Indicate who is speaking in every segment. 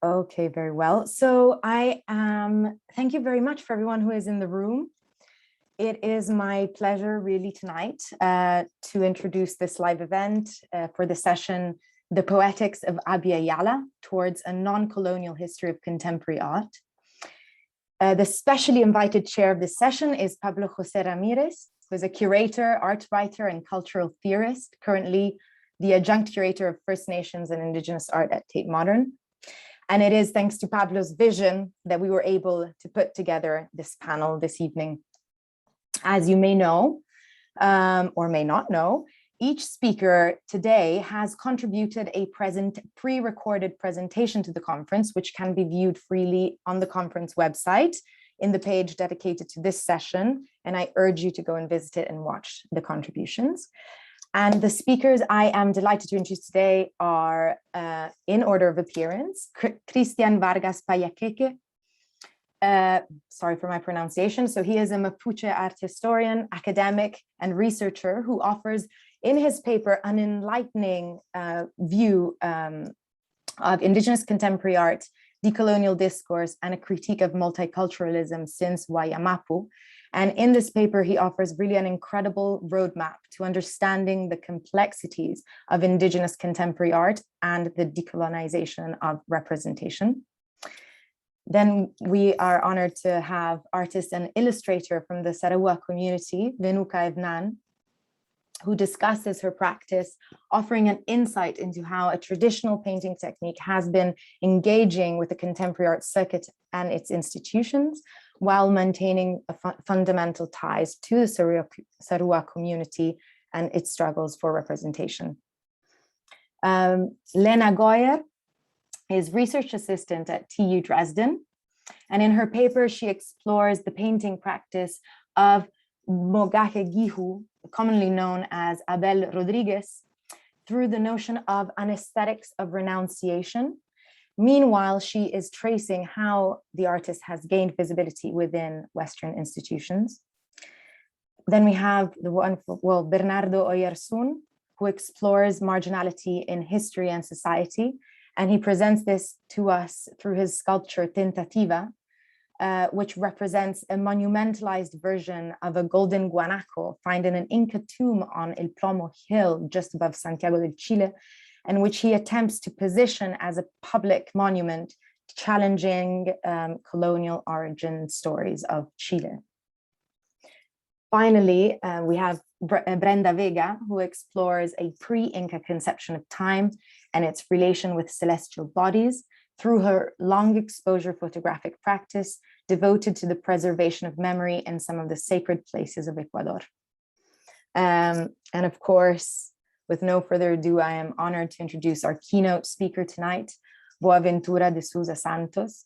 Speaker 1: Okay, very well. So thank you very much for everyone who is in the room. It is my pleasure really tonight to introduce this live event for the session, The Poetics of Abya Yala Towards a Non-Colonial History of Contemporary Art. The specially invited chair of this session is Pablo José Ramírez, who is a curator, art writer, and cultural theorist, currently the adjunct curator of First Nations and Indigenous art at Tate Modern. And it is thanks to Pablo's vision that we were able to put together this panel this evening. As you may know, or may not know, each speaker today has contributed a pre-recorded presentation to the conference, which can be viewed freely on the conference website in the page dedicated to this session. And I urge you to go and visit it and watch the contributions. And the speakers I am delighted to introduce today are, in order of appearance, Cristian Vargas Payaqueque. Sorry for my pronunciation. So he is a Mapuche art historian, academic, and researcher who offers in his paper an enlightening view of Indigenous contemporary art, decolonial discourse, and a critique of multiculturalism since Wayamapu. And in this paper, he offers really an incredible roadmap to understanding the complexities of Indigenous contemporary art and the decolonization of representation. Then we are honored to have artist and illustrator from the Sarawak community, Venuka Evnan, who discusses her practice, offering an insight into how a traditional painting technique has been engaging with the contemporary art circuit and its institutions, while maintaining fundamental ties to the Sarawak community and its struggles for representation. Lena Goyer is research assistant at TU Dresden. And in her paper, she explores the painting practice of Mogaje Gihu, commonly known as Abel Rodriguez, through the notion of an aesthetics of renunciation. Meanwhile, she is tracing how the artist has gained visibility within Western institutions. Then we have the wonderful, Bernardo Oyersun, who explores marginality in history and society. And he presents this to us through his sculpture Tentativa, which represents a monumentalized version of a golden guanaco found in an Inca tomb on El Plomo Hill, just above Santiago del Chile, and which he attempts to position as a public monument challenging colonial origin stories of Chile. Finally, we have Brenda Vega, who explores a pre-Inca conception of time and its relation with celestial bodies through her long exposure photographic practice devoted to the preservation of memory in some of the sacred places of Ecuador. And of course, with no further ado, I am honored to introduce our keynote speaker tonight, Boaventura de Sousa Santos.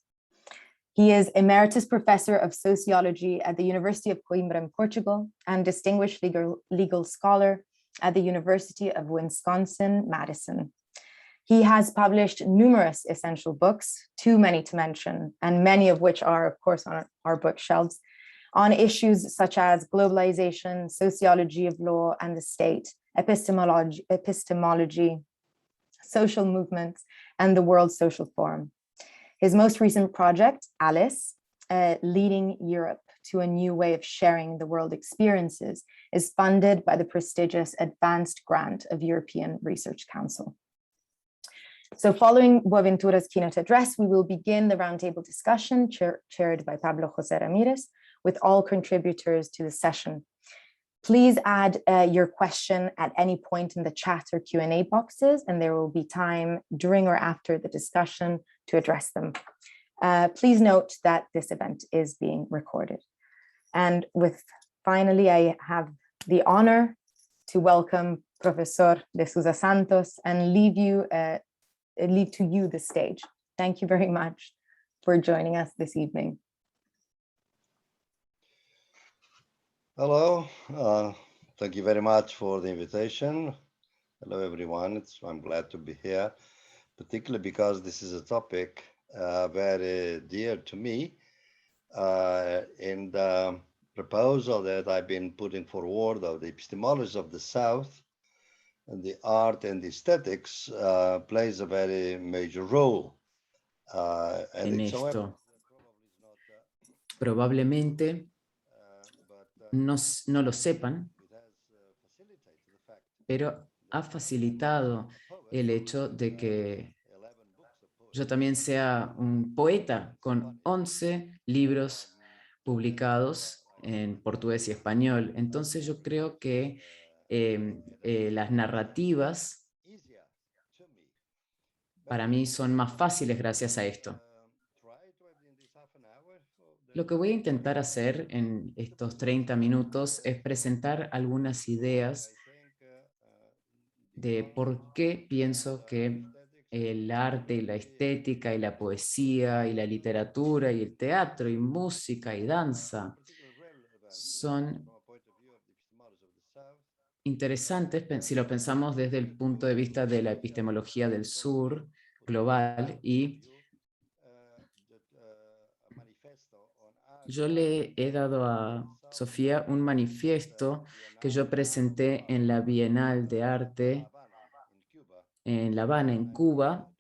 Speaker 1: He is Emeritus Professor of Sociology at the University of Coimbra in Portugal and Distinguished Legal Scholar at the University of Wisconsin-Madison. He has published numerous essential books, too many to mention, and many of which are, of course, on our bookshelves, on issues such as globalization, sociology of law and the state, epistemology, social movements, and the World Social Forum. His most recent project, Alice, Leading Europe to a New Way of Sharing the World Experiences, is funded by the prestigious Advanced Grant of European Research Council. So following Boaventura's keynote address, we will begin the roundtable discussion chaired by Pablo José Ramírez with all contributors to the session. Please add your question at any point in the chat or Q&A boxes, and there will be time during or after the discussion to address them. Please note that this event is being recorded. And finally, I have the honor to welcome Professor de Sousa Santos and leave to you the stage. Thank you very much for joining us this evening.
Speaker 2: Hello, thank you very much for the invitation. Hello, everyone. I'm glad to be here, particularly because this is a topic very dear to me. In the proposal that I've been putting forward of the epistemology of the South, and the art and the aesthetics plays a very major role. And
Speaker 3: en
Speaker 2: it so happens
Speaker 3: esto.
Speaker 2: that probably is not,
Speaker 3: Probablemente
Speaker 2: but
Speaker 3: no lo sepan,
Speaker 2: it has facilitated the fact
Speaker 3: pero ha facilitado el hecho de que
Speaker 2: 11 books of poetry.
Speaker 3: yo también sea un poeta con 11 libros publicados en portugués y español. Entonces yo creo que las narrativas
Speaker 2: Easier to me.
Speaker 3: para mí son más fáciles gracias a esto.
Speaker 2: Try to have in this half an hour.
Speaker 3: Lo que voy a intentar hacer en estos 30 minutos es presentar algunas ideas de por qué pienso que el arte y la estética y la poesía y la literatura y el teatro y música y danza son interesantes si lo pensamos desde el punto de vista de la epistemología del sur global. Y yo le he dado a Sofía un manifiesto que yo presenté en la Bienal de Arte en La Habana, en Cuba,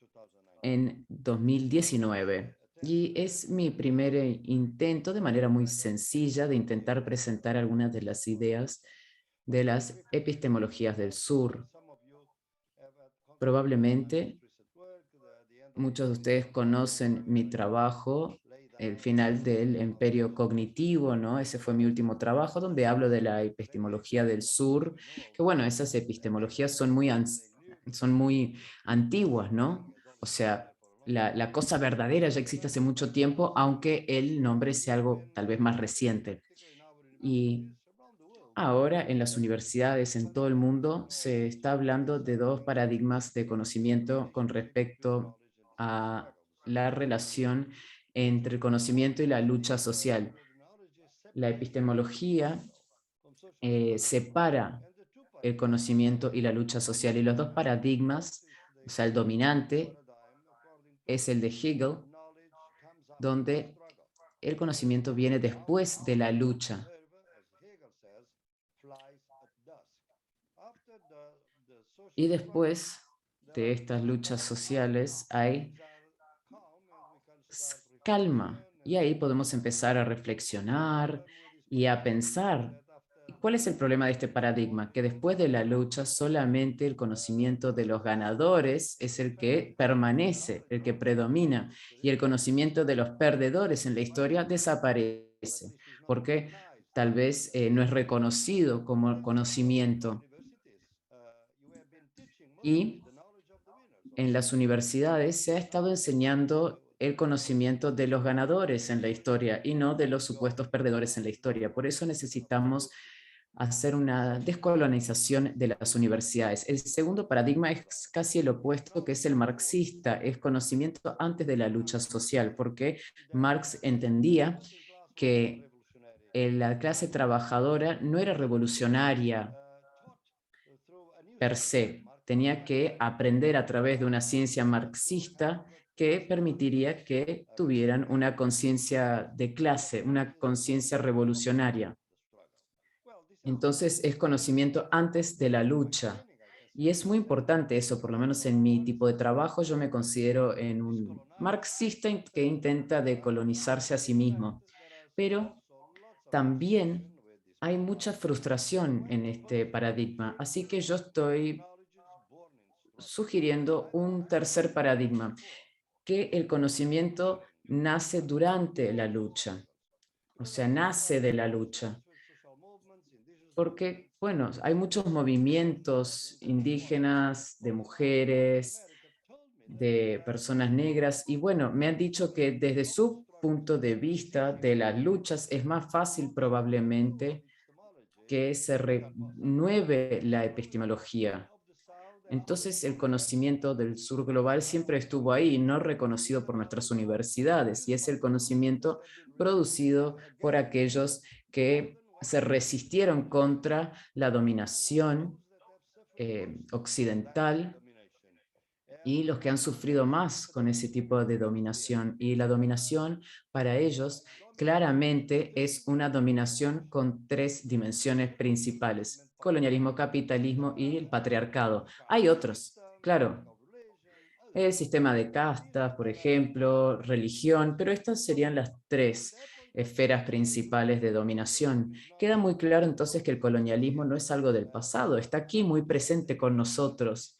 Speaker 3: en 2019. Y es mi primer intento, de manera muy sencilla, de intentar presentar algunas de las ideas de las epistemologías del sur. Probablemente muchos de ustedes conocen mi trabajo, El final del imperio cognitivo, ¿no? Ese fue mi último trabajo donde hablo de la epistemología del sur, que bueno, esas epistemologías son muy antiguas, ¿no? O sea, la cosa verdadera ya existe hace mucho tiempo, aunque el nombre sea algo tal vez más reciente. Y ahora en las universidades en todo el mundo se está hablando de dos paradigmas de conocimiento con respecto a la relación entre el conocimiento y la lucha social. La epistemología separa el conocimiento y la lucha social, y los dos paradigmas, o sea, el dominante es el de Hegel, donde el conocimiento viene después de la lucha. Y después de estas luchas sociales hay calma. Y ahí podemos empezar a reflexionar y a pensar. ¿Cuál es el problema de este paradigma? Que después de la lucha solamente el conocimiento de los ganadores es el que permanece, el que predomina, y el conocimiento de los perdedores en la historia desaparece, porque tal vez no es reconocido como conocimiento. Y en las universidades se ha estado enseñando el conocimiento de los ganadores en la historia y no de los supuestos perdedores en la historia. Por eso necesitamos hacer una descolonización de las universidades. El segundo paradigma es casi el opuesto, que es el marxista, es conocimiento antes de la lucha social, porque Marx entendía que la clase trabajadora no era revolucionaria per se, tenía que aprender a través de una ciencia marxista que permitiría que tuvieran una conciencia de clase, una conciencia revolucionaria. Entonces es conocimiento antes de la lucha. Y es muy importante eso, por lo menos en mi tipo de trabajo yo me considero en un marxista que intenta decolonizarse a sí mismo. Pero también hay mucha frustración en este paradigma, así que yo estoy sugiriendo un tercer paradigma, que el conocimiento nace durante la lucha, o sea, nace de la lucha. Porque, bueno, hay muchos movimientos indígenas, de mujeres, de personas negras, y bueno, me han dicho que desde su punto de vista de las luchas es más fácil probablemente que se renueve la epistemología. Entonces el conocimiento del sur global siempre estuvo ahí, no reconocido por nuestras universidades, y es el conocimiento producido por aquellos que se resistieron contra la dominación occidental y los que han sufrido más con ese tipo de dominación. Y la dominación para ellos claramente es una dominación con tres dimensiones principales: colonialismo, capitalismo y el patriarcado. Hay otros, claro, el sistema de castas, por ejemplo, religión, pero estas serían las tres esferas principales de dominación. Queda muy claro entonces que el colonialismo no es algo del pasado, está aquí muy presente con nosotros.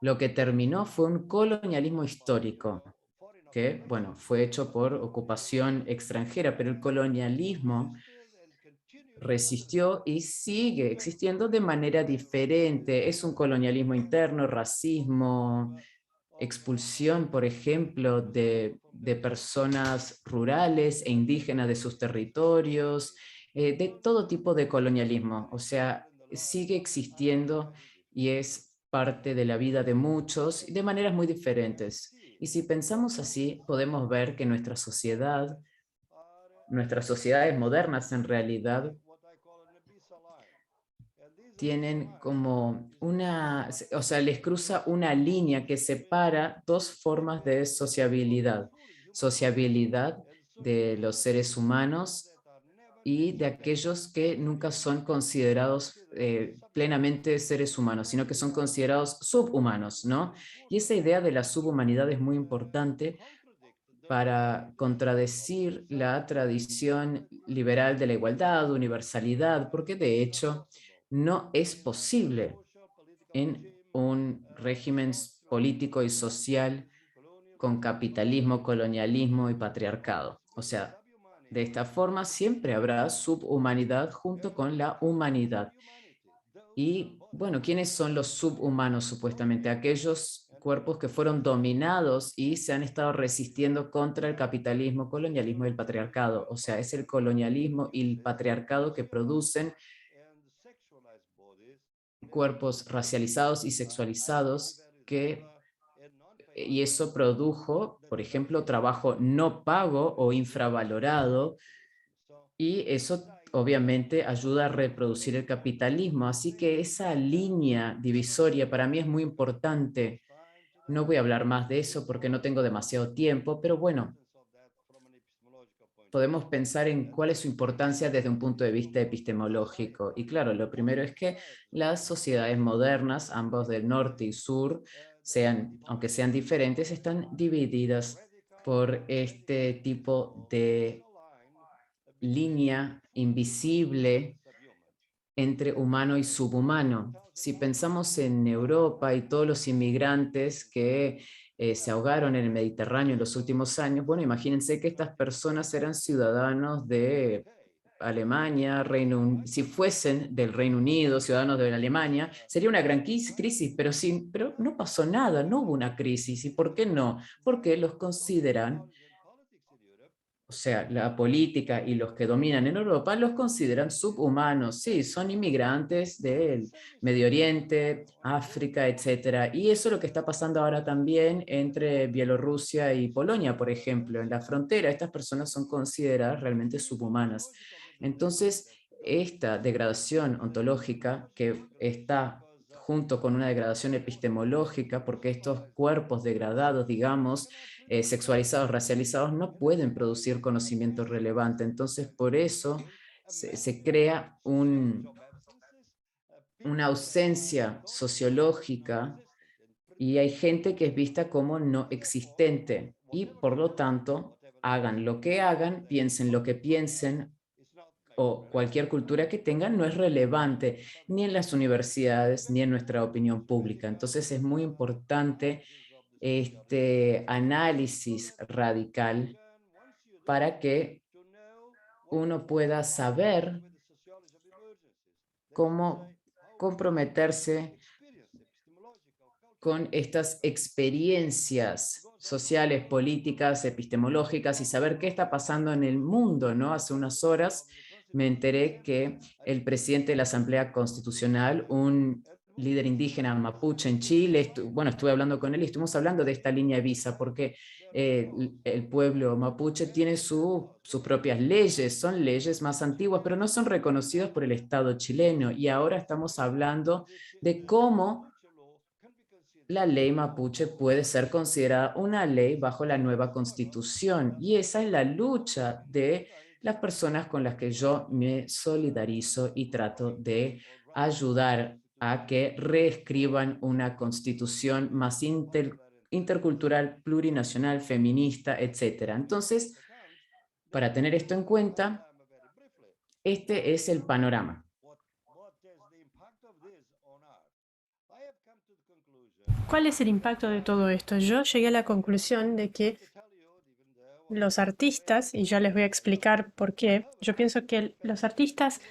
Speaker 3: Lo que terminó fue un colonialismo histórico, que, bueno, fue hecho por ocupación extranjera, pero el colonialismo resistió y sigue existiendo de manera diferente. Es un colonialismo interno, racismo, expulsión, por ejemplo, de personas rurales e indígenas de sus territorios, de todo tipo de colonialismo. O sea, sigue existiendo y es parte de la vida de muchos de maneras muy diferentes. Y si pensamos así, podemos ver que nuestras sociedades modernas en realidad tienen como o sea, les cruza una línea que separa dos formas de sociabilidad. Sociabilidad de los seres humanos y de aquellos que nunca son considerados plenamente seres humanos, sino que son considerados subhumanos, ¿no? Y esa idea de la subhumanidad es muy importante para contradecir la tradición liberal de la igualdad, universalidad, porque de hecho no es posible en un régimen político y social con capitalismo, colonialismo y patriarcado. O sea, de esta forma siempre habrá subhumanidad junto con la humanidad. Y bueno, ¿quiénes son los subhumanos supuestamente? Aquellos cuerpos que fueron dominados y se han estado resistiendo contra el capitalismo, colonialismo y el patriarcado. O sea, es el colonialismo y el patriarcado que producen cuerpos racializados y sexualizados y eso produjo, por ejemplo, trabajo no pago o infravalorado, y eso obviamente ayuda a reproducir el capitalismo. Así que esa línea divisoria para mí es muy importante. No voy a hablar más de eso porque no tengo demasiado tiempo, pero bueno, podemos pensar en cuál es su importancia desde un punto de vista epistemológico. Y claro, lo primero es que las sociedades modernas, ambos del norte y sur, aunque sean diferentes, están divididas por este tipo de línea invisible entre humano y subhumano. Si pensamos en Europa y todos los inmigrantes que se ahogaron en el Mediterráneo en los últimos años, bueno, imagínense que estas personas eran ciudadanos de Alemania, si fuesen del Reino Unido, ciudadanos de Alemania, sería una gran crisis, pero no pasó nada, no hubo una crisis. ¿Y por qué no? Porque los consideran, o sea, la política y los que dominan en Europa los consideran subhumanos. Sí, son inmigrantes del Medio Oriente, África, etcétera. Y eso es lo que está pasando ahora también entre Bielorrusia y Polonia, por ejemplo. En la frontera, estas personas son consideradas realmente subhumanas. Entonces, esta degradación ontológica que está junto con una degradación epistemológica, porque estos cuerpos degradados, digamos, sexualizados, racializados, no pueden producir conocimiento relevante. Entonces, por eso se crea una ausencia sociológica y hay gente que es vista como no existente y por lo tanto, hagan lo que hagan, piensen lo que piensen o cualquier cultura que tengan, no es relevante ni en las universidades ni en nuestra opinión pública. Entonces es muy importante este análisis radical para que uno pueda saber cómo comprometerse con estas experiencias sociales, políticas, epistemológicas y saber qué está pasando en el mundo, ¿no? Hace unas horas me enteré que el presidente de la Asamblea Constitucional, un líder indígena mapuche en Chile, bueno, estuve hablando con él y estuvimos hablando de esta línea de visa, porque el pueblo mapuche tiene sus propias leyes, son leyes más antiguas, pero no son reconocidas por el Estado chileno. Y ahora estamos hablando de cómo la ley mapuche puede ser considerada una ley bajo la nueva constitución. Y esa es la lucha de las personas con las que yo me solidarizo y trato de ayudar a que reescriban una constitución más intercultural, plurinacional, feminista, etc. Entonces, para tener esto en cuenta, este es el panorama.
Speaker 4: ¿Cuál es el impacto de todo esto? Yo llegué a la conclusión de que los artistas, y ya les voy a explicar por qué, yo pienso que los artistas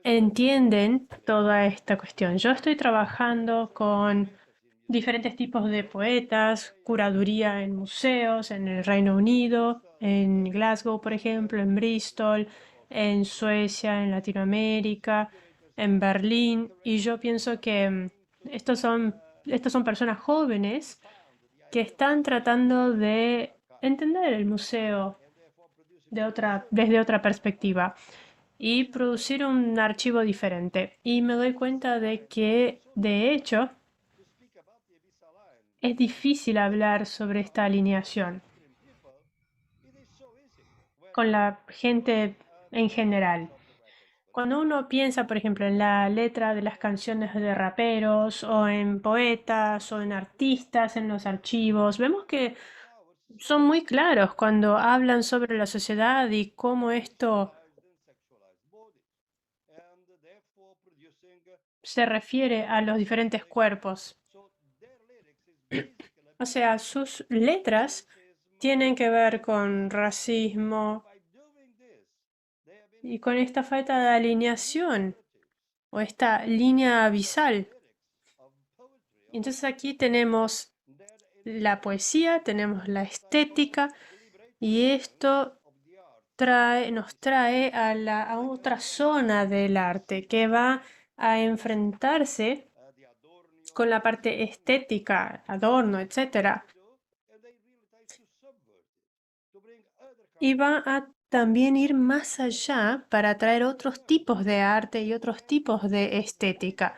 Speaker 4: entienden toda esta cuestión. Yo estoy trabajando con diferentes tipos de poetas, curaduría en museos, en el Reino Unido, en Glasgow, por ejemplo, en Bristol, en Suecia, en Latinoamérica, en Berlín, y yo pienso que estas son personas jóvenes que están tratando de entender el museo desde otra perspectiva y producir un archivo diferente. Y me doy cuenta de que, de hecho, es difícil hablar sobre esta alineación con la gente en general. Cuando uno piensa, por ejemplo, en la letra de las canciones de raperos o en poetas o en artistas en los archivos, vemos que son muy claros cuando hablan sobre la sociedad y cómo esto se refiere a los diferentes cuerpos. O sea, sus letras tienen que ver con racismo y con esta falta de alineación o esta línea abisal. Entonces aquí tenemos la poesía, tenemos la estética y esto nos trae a otra zona del arte que va a enfrentarse con la parte estética, adorno, etcétera. Y va a también ir más allá para traer otros tipos de arte y otros tipos de estética.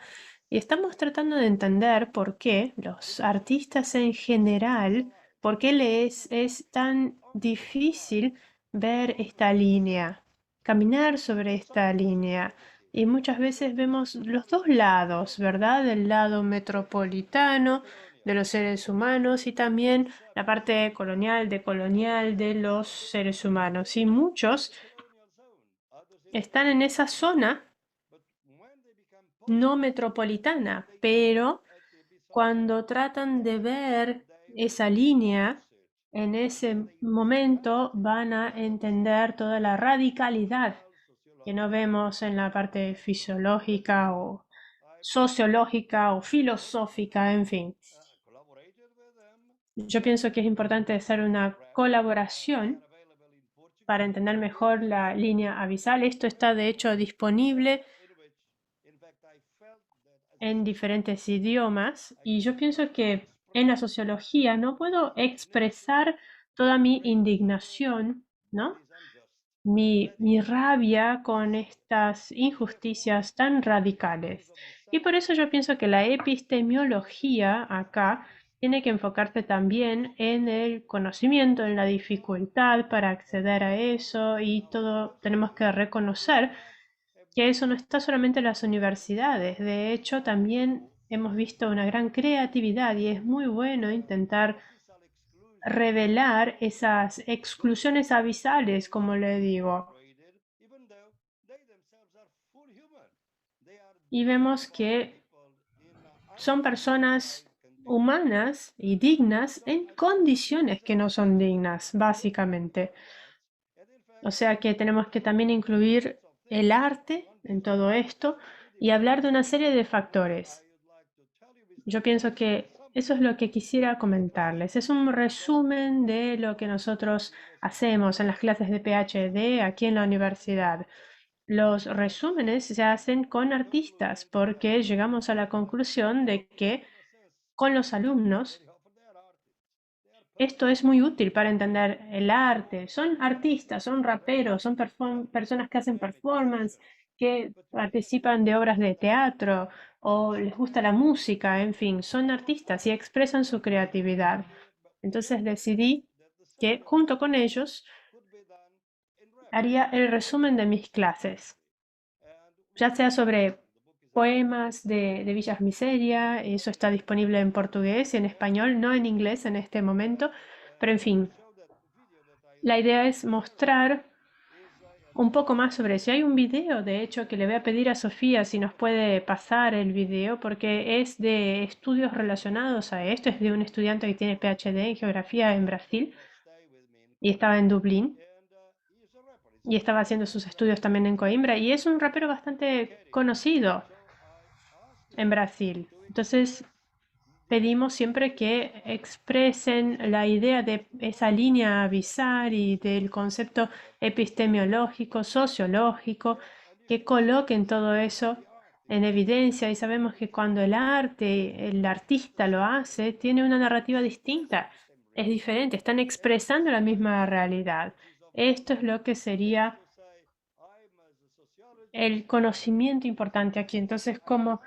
Speaker 4: Y estamos tratando de entender por qué los artistas en general, por qué es tan difícil ver esta línea, caminar sobre esta línea. Y muchas veces vemos los dos lados, ¿verdad? El lado metropolitano de los seres humanos y también la parte colonial, decolonial de los seres humanos. Y muchos están en esa zona no metropolitana, pero cuando tratan de ver esa línea, en ese momento van a entender toda la radicalidad que no vemos en la parte fisiológica o sociológica o filosófica, en fin. Yo pienso que es importante hacer una colaboración para entender mejor la línea abisal. Esto está de hecho disponible en diferentes idiomas y yo pienso que en la sociología no puedo expresar toda mi indignación, ¿no? Mi rabia con estas injusticias tan radicales. Y por eso yo pienso que la epistemología acá tiene que enfocarse también en el conocimiento, en la dificultad para acceder a eso y todo tenemos que reconocer que eso no está solamente en las universidades. De hecho, también hemos visto una gran creatividad y es muy bueno intentar revelar esas exclusiones abisales, como le digo. Y vemos que son personas humanas y dignas en condiciones que no son dignas, básicamente. O sea que tenemos que también incluir el arte en todo esto y hablar de una serie de factores. Yo pienso que eso es lo que quisiera comentarles. Es un resumen de lo que nosotros hacemos en las clases de PhD aquí en la universidad. Los resúmenes se hacen con artistas porque llegamos a la conclusión de que con los alumnos esto es muy útil para entender el arte. Son artistas, son raperos, son personas que hacen performance, que participan de obras de teatro o les gusta la música, en fin, son artistas y expresan su creatividad. Entonces decidí que junto con ellos haría el resumen de mis clases, ya sea sobre poemas de Villas Miseria. Eso está disponible en portugués y en español, no en inglés en este momento, pero en fin, la idea es mostrar un poco más sobre eso. Hay un video, de hecho, que le voy a pedir a Sofía si nos puede pasar el video, porque es de estudios relacionados a esto. Es de un estudiante que tiene PhD en geografía en Brasil y estaba en Dublín y estaba haciendo sus estudios también en Coimbra y es un rapero bastante conocido en Brasil. Entonces pedimos siempre que expresen la idea de esa línea abisal y del concepto epistemológico, sociológico, que coloquen todo eso en evidencia. Y sabemos que cuando el arte, el artista lo hace, tiene una narrativa distinta, es diferente, están expresando la misma realidad. Esto es lo que sería el conocimiento importante aquí. Entonces, como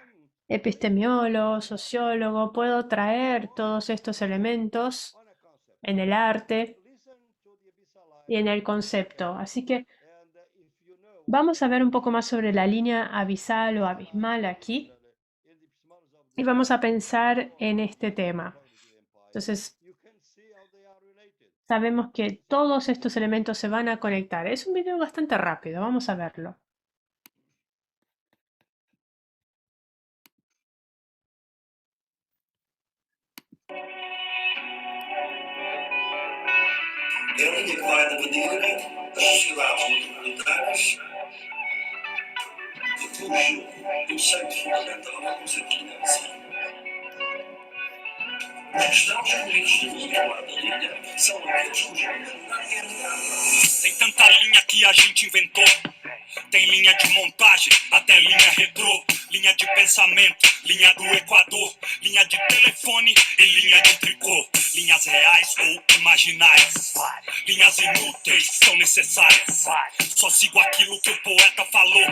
Speaker 4: epistemiólogo, sociólogo, puedo traer todos estos elementos en el arte y en el concepto. Así que vamos a ver un poco más sobre la línea abisal o abismal aquí y vamos a pensar en este tema. Entonces, sabemos que todos estos elementos se van a conectar. Es un video bastante rápido, vamos a verlo.
Speaker 5: Eu não digo vai da bandeira, chegava montanas, e fugiu do centro fundamental da concertina assim. Os cristãos comunistas do outro lado da linha são aqueles cuja na realidade. Tem tanta linha que a gente inventou. Tem linha de montagem, até linha retrô, linha de pensamento, linha do Equador, linha de telefone e linha de tricô, linhas reais ou imaginárias, linhas inúteis são necessárias. Só sigo aquilo que o poeta falou.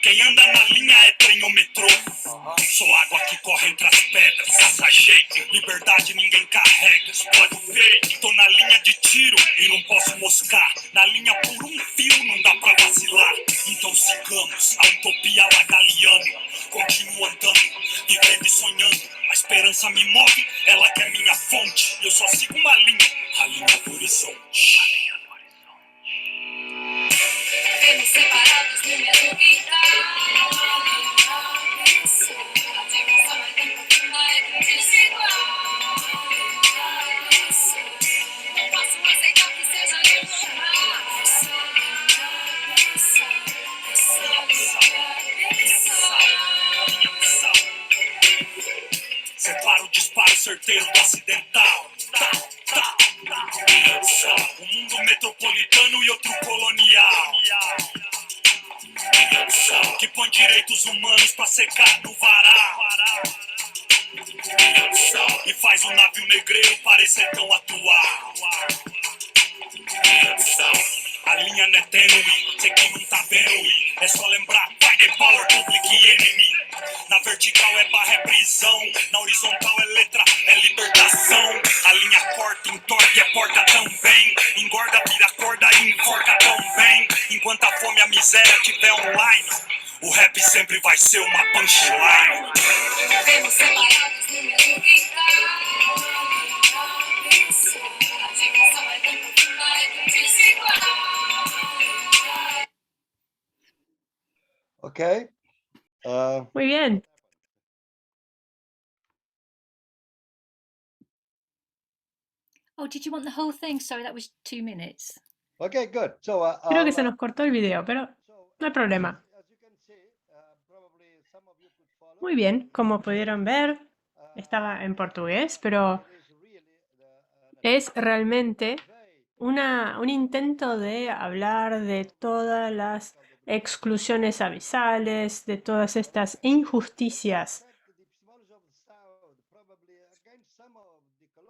Speaker 5: Quem anda na linha é trem ou metrô. Sou água que corre entre as pedras, passageiro, liberdade ninguém carrega. Pode ver, tô na linha de tiro e não posso moscar. Na linha por um fio não dá pra vacilar. Então sigamos a utopia lagaliano. Continuo andando, vivendo e sonhando. A esperança me move, ela que é minha fonte. E eu só sigo uma linha, a linha do horizonte. Vivemos separados no mesmo quintal. A dimensão é tão profunda, é tão desigual. Não posso aceitar que seja normal. Separa o disparo certeiro do acidental. Um mundo metropolitano e outro colonial, que põe direitos humanos pra secar no varal e faz o navio negreiro parecer tão atual. A linha não é tênue, cê que não tá vendo, é só lembrar, vai de power, public enemy. Na vertical é barra, é prisão, na horizontal é letra, é libertação. A linha corta, entorta e é porta também. Engorda, vira corda e enforca também. Enquanto a fome e a miséria tiver online, o rap sempre vai ser uma punchline. Vivemos separados no mesmo quintal. A dimensão é tão profunda, é tão desigual.
Speaker 2: Okay.
Speaker 4: Muy bien.
Speaker 6: Oh, did you want the whole thing? Sorry, that was 2 minutes.
Speaker 2: Okay, good. So,
Speaker 4: Creo que se nos cortó el video, pero no hay problema. Muy bien, como pudieron ver, estaba en portugués, pero es realmente un intento de hablar de todas las exclusiones abisales, de todas estas injusticias.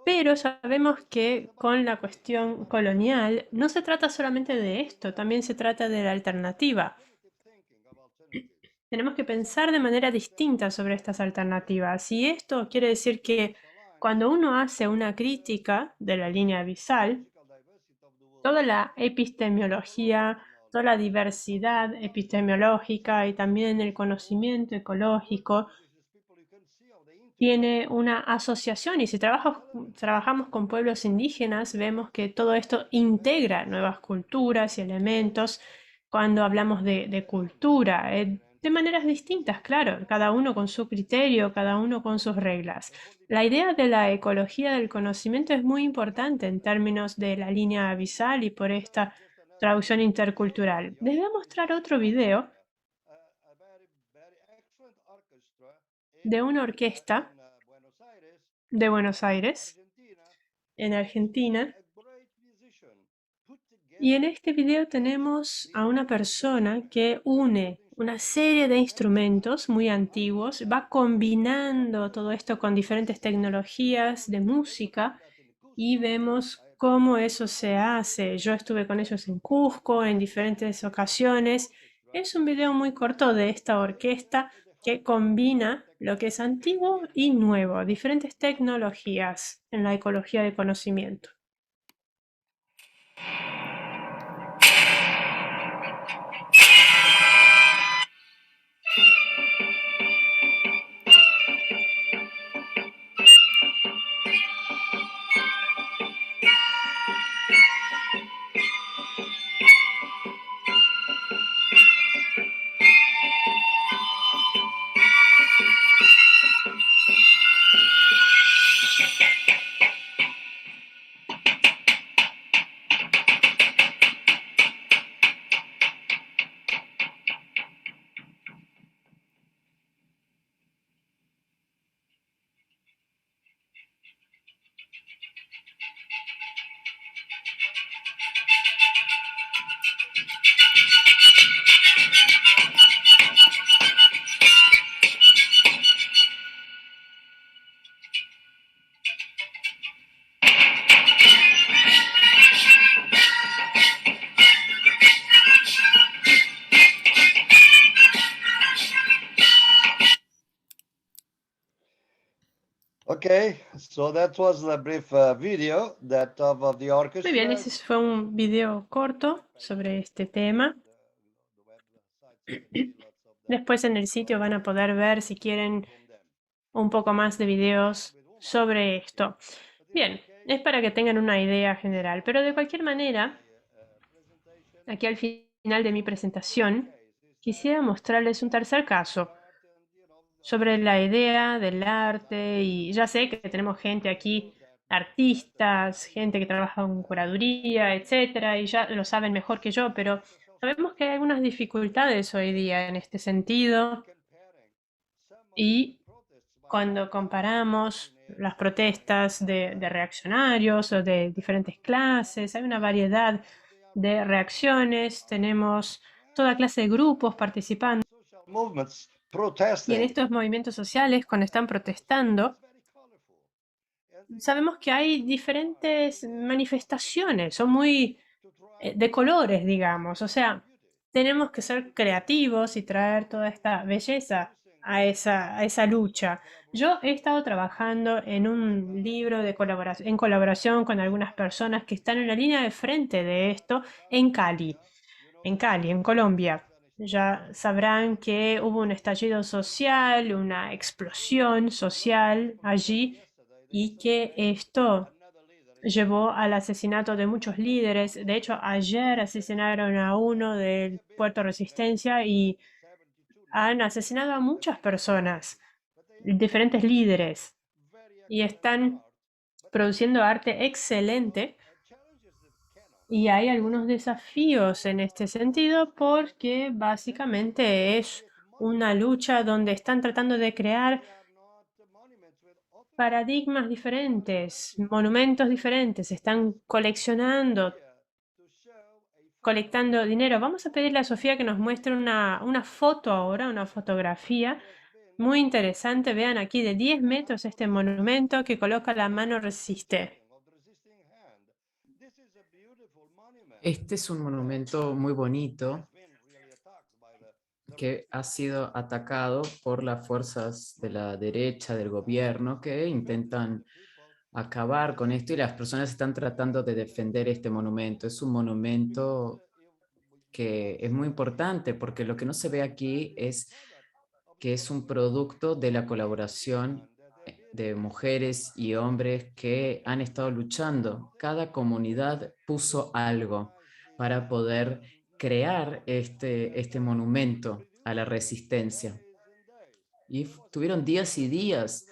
Speaker 4: Pero sabemos que con la cuestión colonial no se trata solamente de esto, también se trata de la alternativa. Tenemos que pensar de manera distinta sobre estas alternativas. Y esto quiere decir que cuando uno hace una crítica de la línea abisal, toda la epistemología toda la diversidad epidemiológica y también el conocimiento ecológico tiene una asociación, y si trabajamos con pueblos indígenas, vemos que todo esto integra nuevas culturas y elementos cuando hablamos de cultura, de maneras distintas, claro, cada uno con su criterio, cada uno con sus reglas. La idea de la ecología del conocimiento es muy importante en términos de la línea abisal y por esta traducción intercultural. Les voy a mostrar otro video de una orquesta de Buenos Aires, en Argentina. Y en este video tenemos a una persona que une una serie de instrumentos muy antiguos, va combinando todo esto con diferentes tecnologías de música y vemos cómo eso se hace. Yo estuve con ellos en Cusco en diferentes ocasiones. Es un video muy corto de esta orquesta que combina lo que es antiguo y nuevo, diferentes tecnologías en la ecología del conocimiento.
Speaker 2: Okay, so that was a brief video that of the orchestra.
Speaker 4: Muy bien, ese fue un video corto sobre este tema. Después en el sitio van a poder ver, si quieren, un poco más de videos sobre esto. Bien, es para que tengan una idea general, pero de cualquier manera, aquí al final de mi presentación, quisiera mostrarles un tercer caso sobre la idea del arte, y ya sé que tenemos gente aquí, artistas, gente que trabaja en curaduría, etcétera, y ya lo saben mejor que yo, pero sabemos que hay algunas dificultades hoy día en este sentido, y cuando comparamos las protestas de reaccionarios o de diferentes clases, hay una variedad de reacciones, tenemos toda clase de grupos participando.
Speaker 2: Movements
Speaker 4: Y en
Speaker 2: protesting.
Speaker 4: estos movimientos sociales, cuando están protestando, sabemos que hay diferentes manifestaciones, son muy de colores, digamos. O sea, tenemos que ser creativos y traer toda esta belleza a esa lucha. Yo he estado trabajando en un libro de colaboración, en colaboración con algunas personas que están en la línea de frente de esto en Cali, en Colombia. Ya sabrán que hubo un estallido social, una explosión social allí, y que esto llevó al asesinato de muchos líderes. De hecho, ayer asesinaron a uno del Puerto Resistencia y han asesinado a muchas personas, diferentes líderes, y están produciendo arte excelente. Y hay algunos desafíos en este sentido porque básicamente es una lucha donde están tratando de crear paradigmas diferentes, monumentos diferentes, están colectando dinero. Vamos a pedirle a Sofía que nos muestre una foto ahora, una fotografía muy interesante. Vean aquí de 10 metros este monumento que coloca la mano resiste.
Speaker 3: Este es un monumento muy bonito que ha sido atacado por las fuerzas de la derecha del gobierno que intentan acabar con esto, y las personas están tratando de defender este monumento. Es un monumento que es muy importante, porque lo que no se ve aquí es que es un producto de la colaboración de mujeres y hombres que han estado luchando. Cada comunidad puso algo para poder crear este monumento a la resistencia. Y tuvieron días y días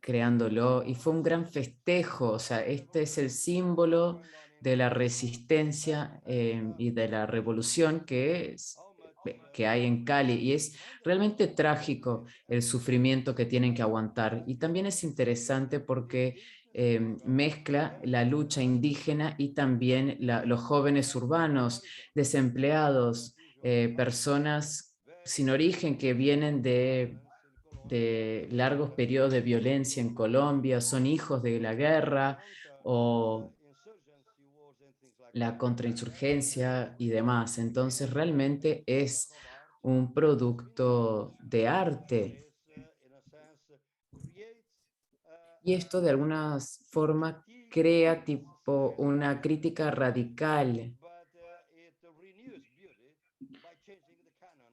Speaker 3: creándolo y fue un gran festejo. O sea, este es el símbolo de la resistencia y de la revolución que hay en Cali, y es realmente trágico el sufrimiento que tienen que aguantar. Y también es interesante porque mezcla la lucha indígena y también los jóvenes urbanos, desempleados, personas sin origen que vienen de largos periodos de violencia en Colombia, son hijos de la guerra o la contrainsurgencia y demás. Entonces realmente es un producto de arte. Y esto de alguna forma crea tipo una crítica radical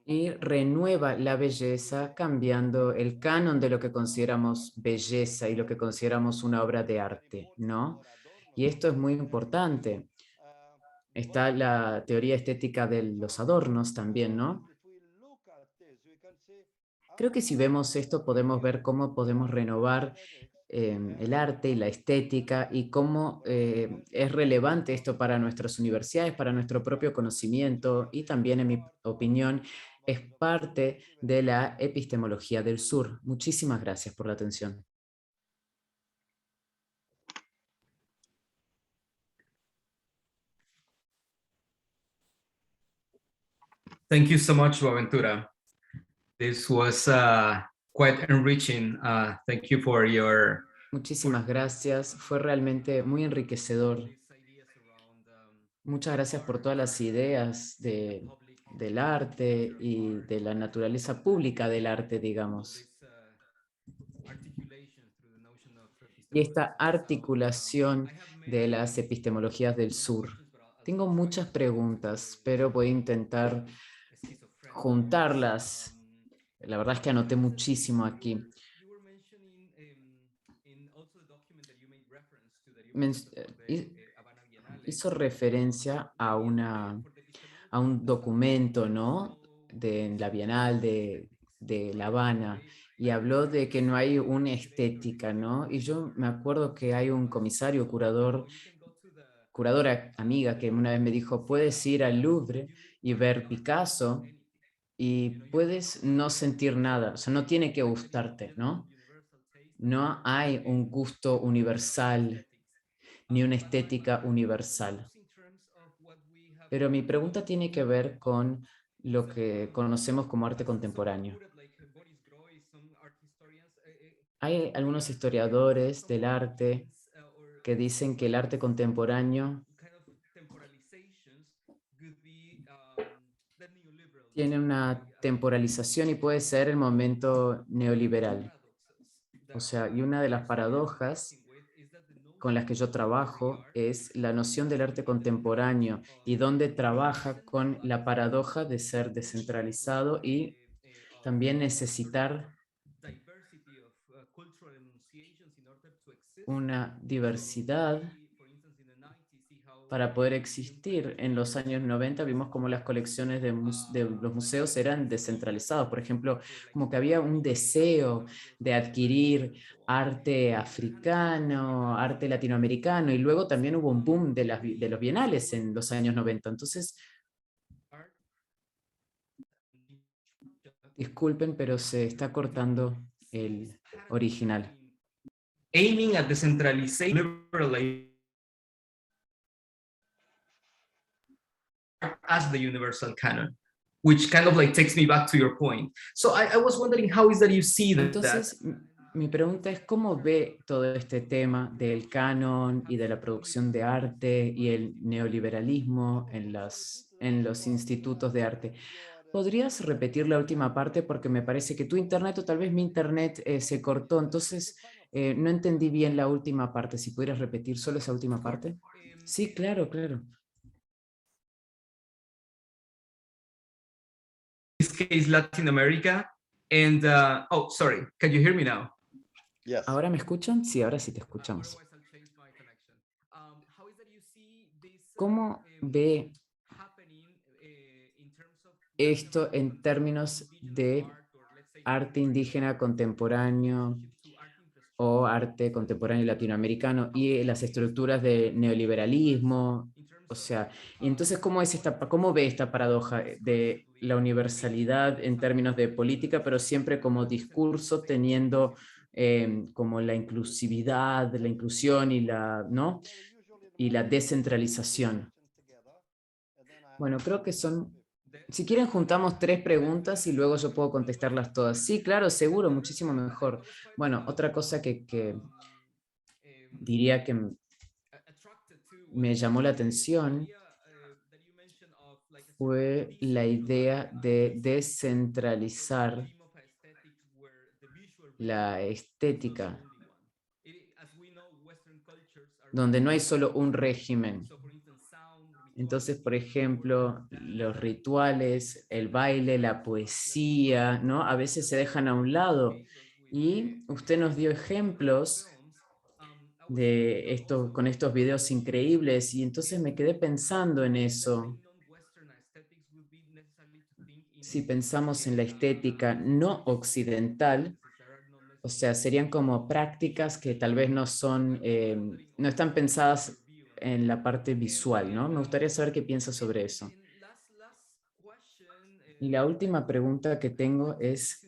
Speaker 3: y renueva la belleza cambiando el canon de lo que consideramos belleza y lo que consideramos una obra de arte, ¿no? Y esto es muy importante. Está la teoría estética de los adornos también, ¿no? Creo que si vemos esto podemos ver cómo podemos renovar el arte y la estética y cómo es relevante esto para nuestras universidades, para nuestro propio conocimiento y también, en mi opinión, es parte de la epistemología del sur. Muchísimas gracias por la atención.
Speaker 7: Thank you so much, Boaventura. This was quite enriching. Thank you for your...
Speaker 3: Muchísimas gracias. Fue realmente muy enriquecedor. Muchas gracias por todas las ideas del arte y de la naturaleza pública del arte, digamos. Y esta articulación de las epistemologías del sur. Tengo muchas preguntas, pero voy a intentar juntarlas. La verdad es que anoté muchísimo aquí. Hizo referencia a un documento, ¿no? De la Bienal de La Habana, y habló de que no hay una estética, ¿no? Y yo me acuerdo que hay un comisario, curadora amiga, que una vez me dijo, puedes ir al Louvre y ver Picasso y puedes no sentir nada, o sea, no tiene que gustarte, ¿no? No hay un gusto universal ni una estética universal. Pero mi pregunta tiene que ver con lo que conocemos como arte contemporáneo. Hay algunos historiadores del arte que dicen que el arte contemporáneo tiene una temporalización y puede ser el momento neoliberal. O sea, y una de las paradojas con las que yo trabajo es la noción del arte contemporáneo y donde trabaja con la paradoja de ser descentralizado y también necesitar una diversidad para poder existir. En los años 90 vimos como las colecciones de los museos eran descentralizados. Por ejemplo, como que había un deseo de adquirir arte africano, arte latinoamericano, y luego también hubo un boom de los bienales en los años 90. Entonces, disculpen, pero se está cortando el original.
Speaker 7: Aiming at decentralization, as the universal canon, which kind of like takes me back to your point. So I was wondering, how is that you see that?
Speaker 3: Entonces, mi pregunta es, ¿cómo ve todo este tema del canon y de la producción de arte y el neoliberalismo en los institutos de arte? ¿Podrías repetir la última parte? Porque me parece que tu internet o tal vez mi internet se cortó, entonces no entendí bien la última parte. Si pudieras repetir solo esa última parte. Sí, claro, claro.
Speaker 7: case, Latin America. And, oh, sorry, can you hear me now?
Speaker 2: Yes.
Speaker 3: ¿Ahora me escuchan? Sí, ahora sí te escuchamos. ¿Cómo ve esto en términos de arte indígena contemporáneo o arte contemporáneo latinoamericano y las estructuras de neoliberalismo? O sea, y entonces, ¿cómo ve esta paradoja de la universalidad en términos de política, pero siempre como discurso teniendo como la inclusividad, la inclusión y ¿no? Y la descentralización? Bueno, creo que si quieren juntamos 3 preguntas y luego yo puedo contestarlas todas. Sí, claro, seguro, muchísimo mejor. Bueno, otra cosa que diría que me llamó la atención fue la idea de descentralizar la estética, donde no hay solo un régimen. Entonces, por ejemplo, los rituales, el baile, la poesía, ¿no? A veces se dejan a un lado. Y usted nos dio ejemplos de esto, con estos videos increíbles, y entonces me quedé pensando en eso. Si pensamos en la estética no occidental, o sea, serían como prácticas que tal vez no están pensadas en la parte visual, ¿no? Me gustaría saber qué piensa sobre eso. Y la última pregunta que tengo es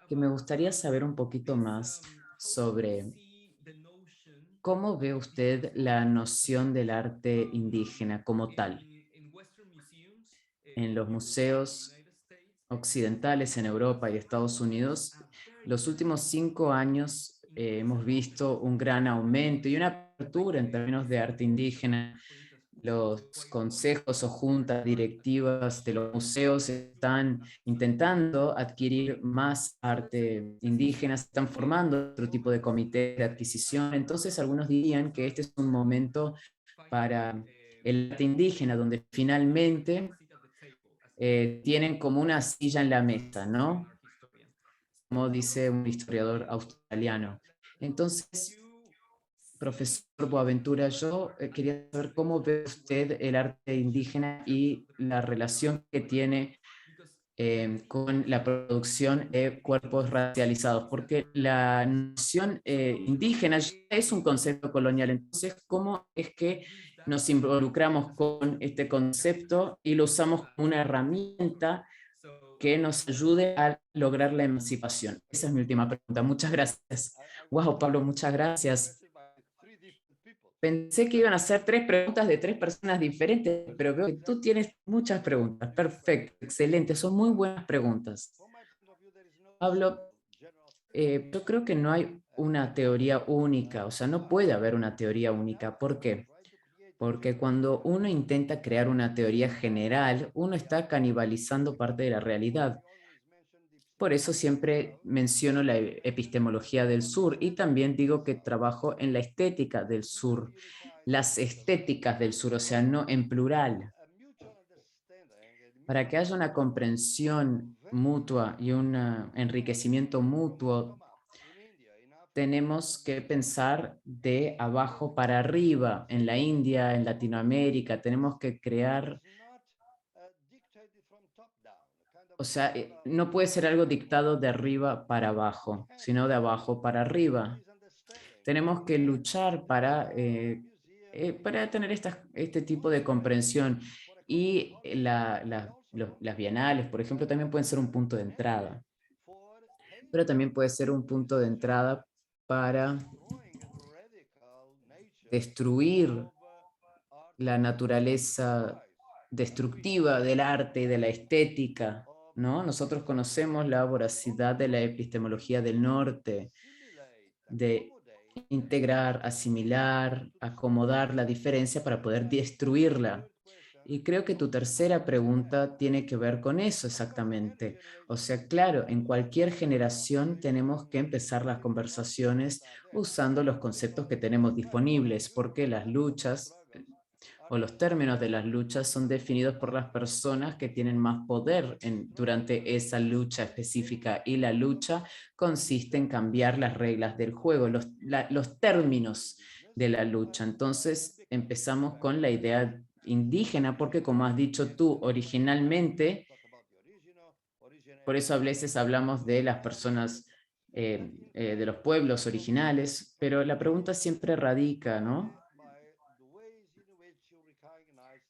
Speaker 3: que me gustaría saber un poquito más sobre cómo ve usted la noción del arte indígena como tal en los museos occidentales en Europa y Estados Unidos. Los últimos 5 años hemos visto un gran aumento y una apertura en términos de arte indígena. Los consejos o juntas directivas de los museos están intentando adquirir más arte indígena, se están formando otro tipo de comité de adquisición. Entonces, algunos dirían que este es un momento para el arte indígena, donde finalmente tienen como una silla en la mesa, ¿no? Como dice un historiador australiano. Entonces, profesor Boaventura, yo quería saber cómo ve usted el arte indígena y la relación que tiene con la producción de cuerpos racializados, porque la noción indígena ya es un concepto colonial. Entonces, ¿cómo es que nos involucramos con este concepto y lo usamos como una herramienta que nos ayude a lograr la emancipación? Esa es mi última pregunta. Muchas gracias. Wow, Pablo, muchas gracias. Pensé que iban a ser 3 preguntas de 3 personas diferentes, pero veo que tú tienes muchas preguntas. Perfecto, excelente, son muy buenas preguntas. Pablo, yo creo que no hay una teoría única, o sea, no puede haber una teoría única. ¿Por qué? Porque cuando uno intenta crear una teoría general, uno está canibalizando parte de la realidad. Por eso siempre menciono la epistemología del sur y también digo que trabajo en la estética del sur, las estéticas del sur, o sea, no en plural. Para que haya una comprensión mutua y un enriquecimiento mutuo, tenemos que pensar de abajo para arriba. En la India, en Latinoamérica, tenemos que crear. O sea, no puede ser algo dictado de arriba para abajo, sino de abajo para arriba. Tenemos que luchar para tener este tipo de comprensión. Y las bienales, por ejemplo, también pueden ser un punto de entrada. Pero también puede ser un punto de entrada para destruir la naturaleza destructiva del arte y de la estética, ¿no? Nosotros conocemos la voracidad de la epistemología del norte, de integrar, asimilar, acomodar la diferencia para poder destruirla. Y creo que tu tercera pregunta tiene que ver con eso exactamente. O sea, claro, en cualquier generación tenemos que empezar las conversaciones usando los conceptos que tenemos disponibles, porque las luchas o los términos de las luchas son definidos por las personas que tienen más poder durante esa lucha específica, y la lucha consiste en cambiar las reglas del juego, los términos de la lucha. Entonces empezamos con la idea indígena, porque como has dicho tú, originalmente, por eso a veces hablamos de las personas, de los pueblos originales, pero la pregunta siempre radica, ¿no?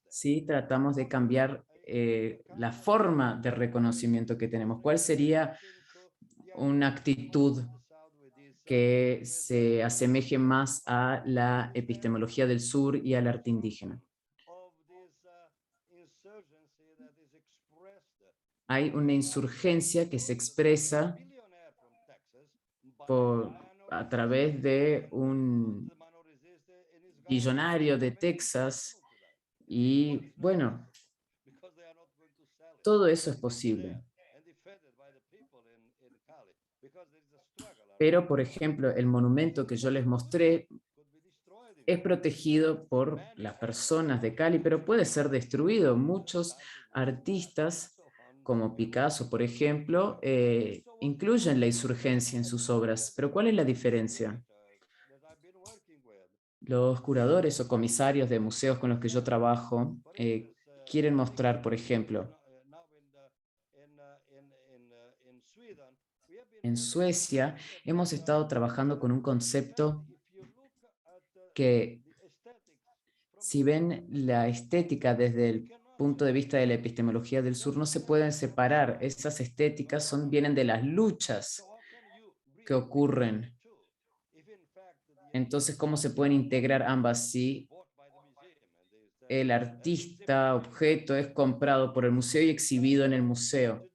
Speaker 3: Si tratamos de cambiar la forma de reconocimiento que tenemos, ¿cuál sería una actitud que se asemeje más a la epistemología del sur y al arte indígena? Hay una insurgencia que se expresa a través de un billonario de Texas, y bueno, todo eso es posible. Pero, por ejemplo, el monumento que yo les mostré es protegido por las personas de Cali, pero puede ser destruido. Muchos artistas, como Picasso, por ejemplo, incluyen la insurgencia en sus obras. Pero ¿cuál es la diferencia? Los curadores o comisarios de museos con los que yo trabajo quieren mostrar, por ejemplo, en Suecia hemos estado trabajando con un concepto que, si ven la estética desde el punto de vista de la epistemología del sur, no se pueden separar. Esas estéticas vienen de las luchas que ocurren. Entonces, ¿cómo se pueden integrar ambas si el artista, objeto, es comprado por el museo y exhibido en el museo?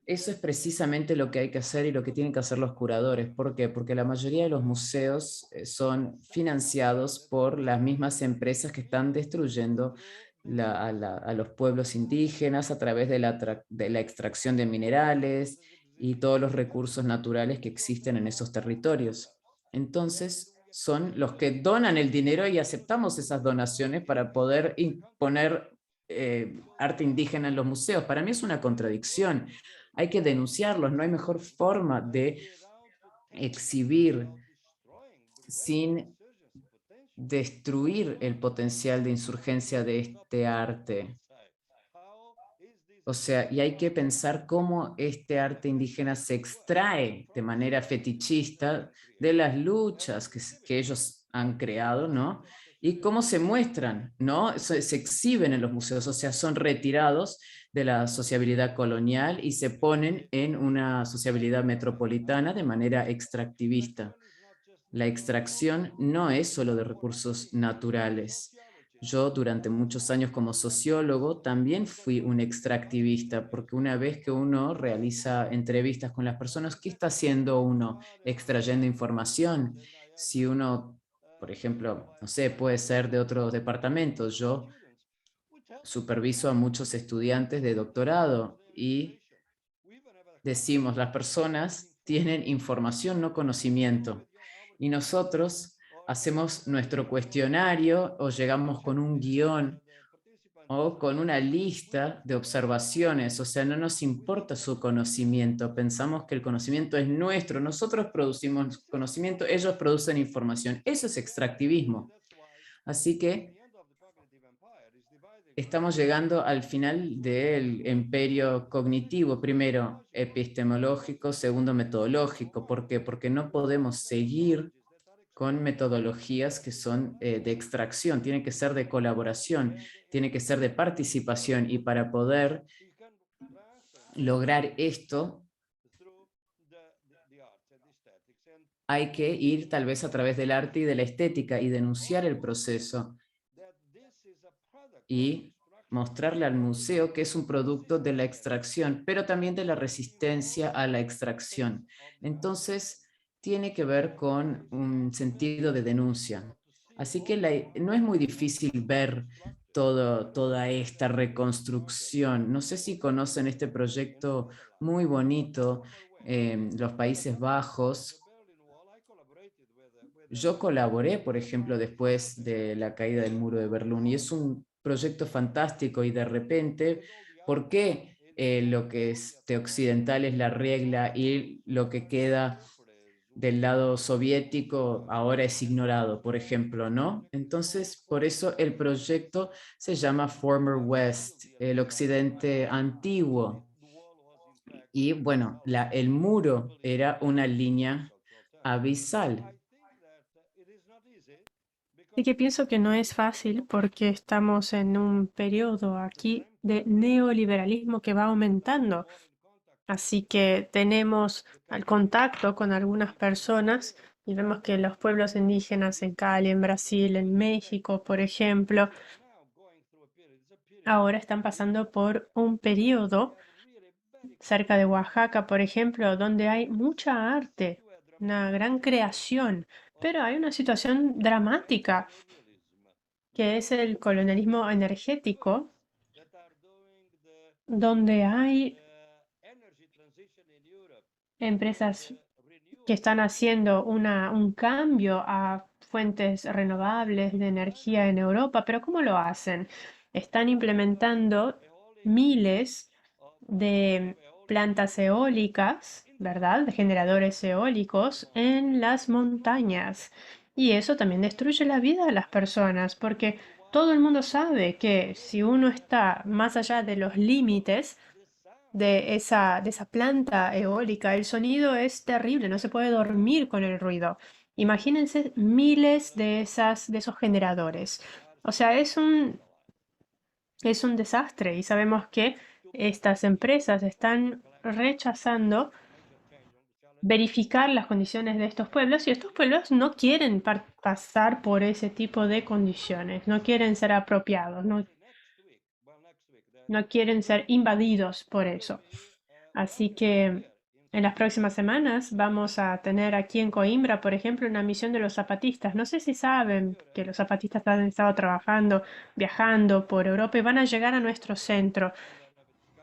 Speaker 3: Eso es precisamente lo que hay que hacer y lo que tienen que hacer los curadores. ¿Por qué? Porque la mayoría de los museos son financiados por las mismas empresas que están destruyendo a los pueblos indígenas a través de la extracción de minerales y todos los recursos naturales que existen en esos territorios. Entonces, son los que donan el dinero y aceptamos esas donaciones para poder imponer arte indígena en los museos. Para mí es una contradicción. Hay que denunciarlos, no hay mejor forma de exhibir sin destruir el potencial de insurgencia de este arte. O sea, y hay que pensar cómo este arte indígena se extrae de manera fetichista de las luchas que ellos han creado, ¿no? Y cómo se muestran, ¿no? Se exhiben en los museos, o sea, son retirados de la sociabilidad colonial y se ponen en una sociabilidad metropolitana de manera extractivista. La extracción no es solo de recursos naturales. Yo durante muchos años como sociólogo también fui un extractivista, porque una vez que uno realiza entrevistas con las personas, ¿qué está haciendo uno? Extrayendo información. Si uno, por ejemplo, no sé, puede ser de otros departamentos, yo superviso a muchos estudiantes de doctorado y decimos, las personas tienen información, no conocimiento. Y nosotros hacemos nuestro cuestionario o llegamos con un guión o con una lista de observaciones, o sea, no nos importa su conocimiento, pensamos que el conocimiento es nuestro, nosotros producimos conocimiento, ellos producen información, eso es extractivismo. Así que estamos llegando al final del imperio cognitivo, primero epistemológico, segundo metodológico. ¿Por qué? Porque no podemos seguir con metodologías que son de extracción, tiene que ser de colaboración, tiene que ser de participación, y para poder lograr esto hay que ir tal vez a través del arte y de la estética y denunciar el proceso y mostrarle al museo que es un producto de la extracción, pero también de la resistencia a la extracción. Entonces, tiene que ver con un sentido de denuncia. Así que no es muy difícil ver toda esta reconstrucción. No sé si conocen este proyecto muy bonito en los Países Bajos, Yo colaboré, por ejemplo, después de la caída del muro de Berlín y es un proyecto fantástico y de repente, ¿por qué lo que es de occidental es la regla y lo que queda del lado soviético ahora es ignorado, por ejemplo, ¿no? Entonces, por eso el proyecto se llama Former West, el occidente antiguo. Y bueno, el muro era una línea abisal.
Speaker 4: Así que pienso que no es fácil porque estamos en un periodo aquí de neoliberalismo que va aumentando. Así que tenemos al contacto con algunas personas y vemos que los pueblos indígenas en Cali, en Brasil, en México, por ejemplo, ahora están pasando por un periodo cerca de Oaxaca, por ejemplo, donde hay mucha arte, una gran creación, pero hay una situación dramática que es el colonialismo energético, donde hay empresas que están haciendo un cambio a fuentes renovables de energía en Europa, pero ¿cómo lo hacen? Están implementando miles de plantas eólicas, ¿verdad? De generadores eólicos en las montañas. Y eso también destruye la vida de las personas, porque todo el mundo sabe que si uno está más allá de los límites, de esa planta eólica, el sonido es terrible, no se puede dormir con el ruido. Imagínense miles de esos generadores. O sea, es un desastre y sabemos que estas empresas están rechazando verificar las condiciones de estos pueblos y estos pueblos no quieren pasar por ese tipo de condiciones, no quieren ser apropiados, no quieren ser invadidos por eso. Así que en las próximas semanas vamos a tener aquí en Coimbra, por ejemplo, una misión de los zapatistas. No sé si saben que los zapatistas han estado trabajando, viajando por Europa y van a llegar a nuestro centro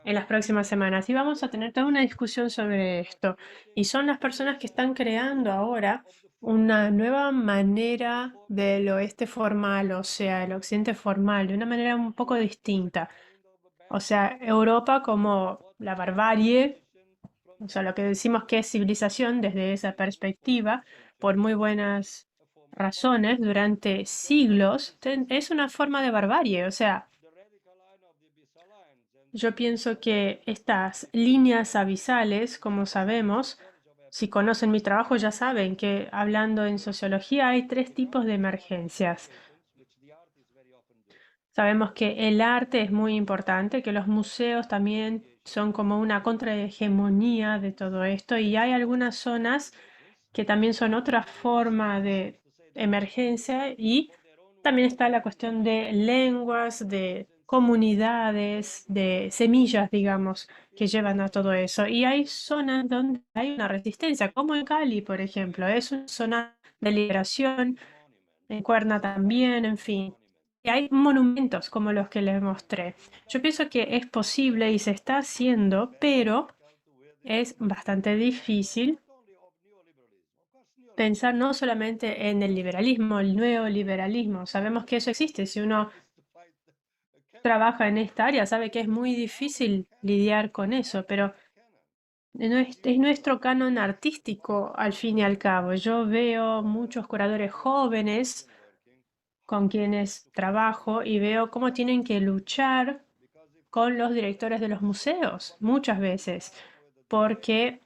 Speaker 4: en las próximas semanas. Y vamos a tener toda una discusión sobre esto. Y son las personas que están creando ahora una nueva manera del oeste formal, o sea, el occidente formal, de una manera un poco distinta. O sea, Europa como la barbarie, o sea, lo que decimos que es civilización desde esa perspectiva, por muy buenas razones, durante siglos, es una forma de barbarie. O sea, yo pienso que estas líneas abisales, como sabemos, si conocen mi trabajo ya saben que hablando en sociología hay tres tipos de emergencias. Sabemos que el arte es muy importante, que los museos también son como una contrahegemonía de todo esto y hay algunas zonas que también son otra forma de emergencia y también está la cuestión de lenguas, de comunidades, de semillas, digamos, que llevan a todo eso. Y hay zonas donde hay una resistencia, como en Cali, por ejemplo, es una zona de liberación, en Cuerna también, en fin. Y hay monumentos como los que les mostré. Yo pienso que es posible y se está haciendo, pero es bastante difícil pensar no solamente en el liberalismo, el neoliberalismo. Sabemos que eso existe. Si uno trabaja en esta área, sabe que es muy difícil lidiar con eso, pero es nuestro canon artístico al fin y al cabo. Yo veo muchos curadores jóvenes con quienes trabajo y veo cómo tienen que luchar con los directores de los museos muchas veces, porque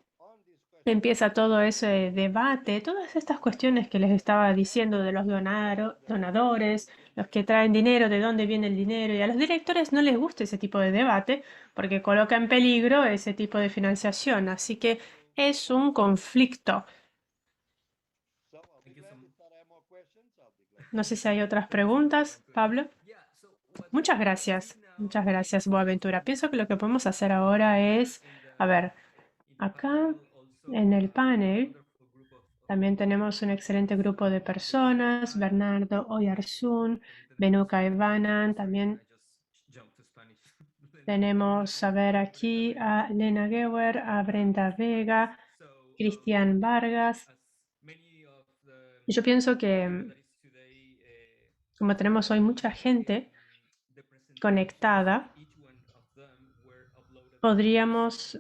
Speaker 4: empieza todo ese debate, todas estas cuestiones que les estaba diciendo de los donadores, los que traen dinero, de dónde viene el dinero, y a los directores no les gusta ese tipo de debate porque coloca en peligro ese tipo de financiación. Así que es un conflicto. No sé si hay otras preguntas, Pablo. Muchas gracias, Boaventura. Pienso que lo que podemos hacer ahora es, a ver, acá en el panel también tenemos un excelente grupo de personas, Bernardo Oyarzún, Benuca Evanan, también tenemos a ver aquí a Lena Gewer, a Brenda Vega, Cristian Vargas Y yo pienso que como tenemos hoy mucha gente conectada, podríamos,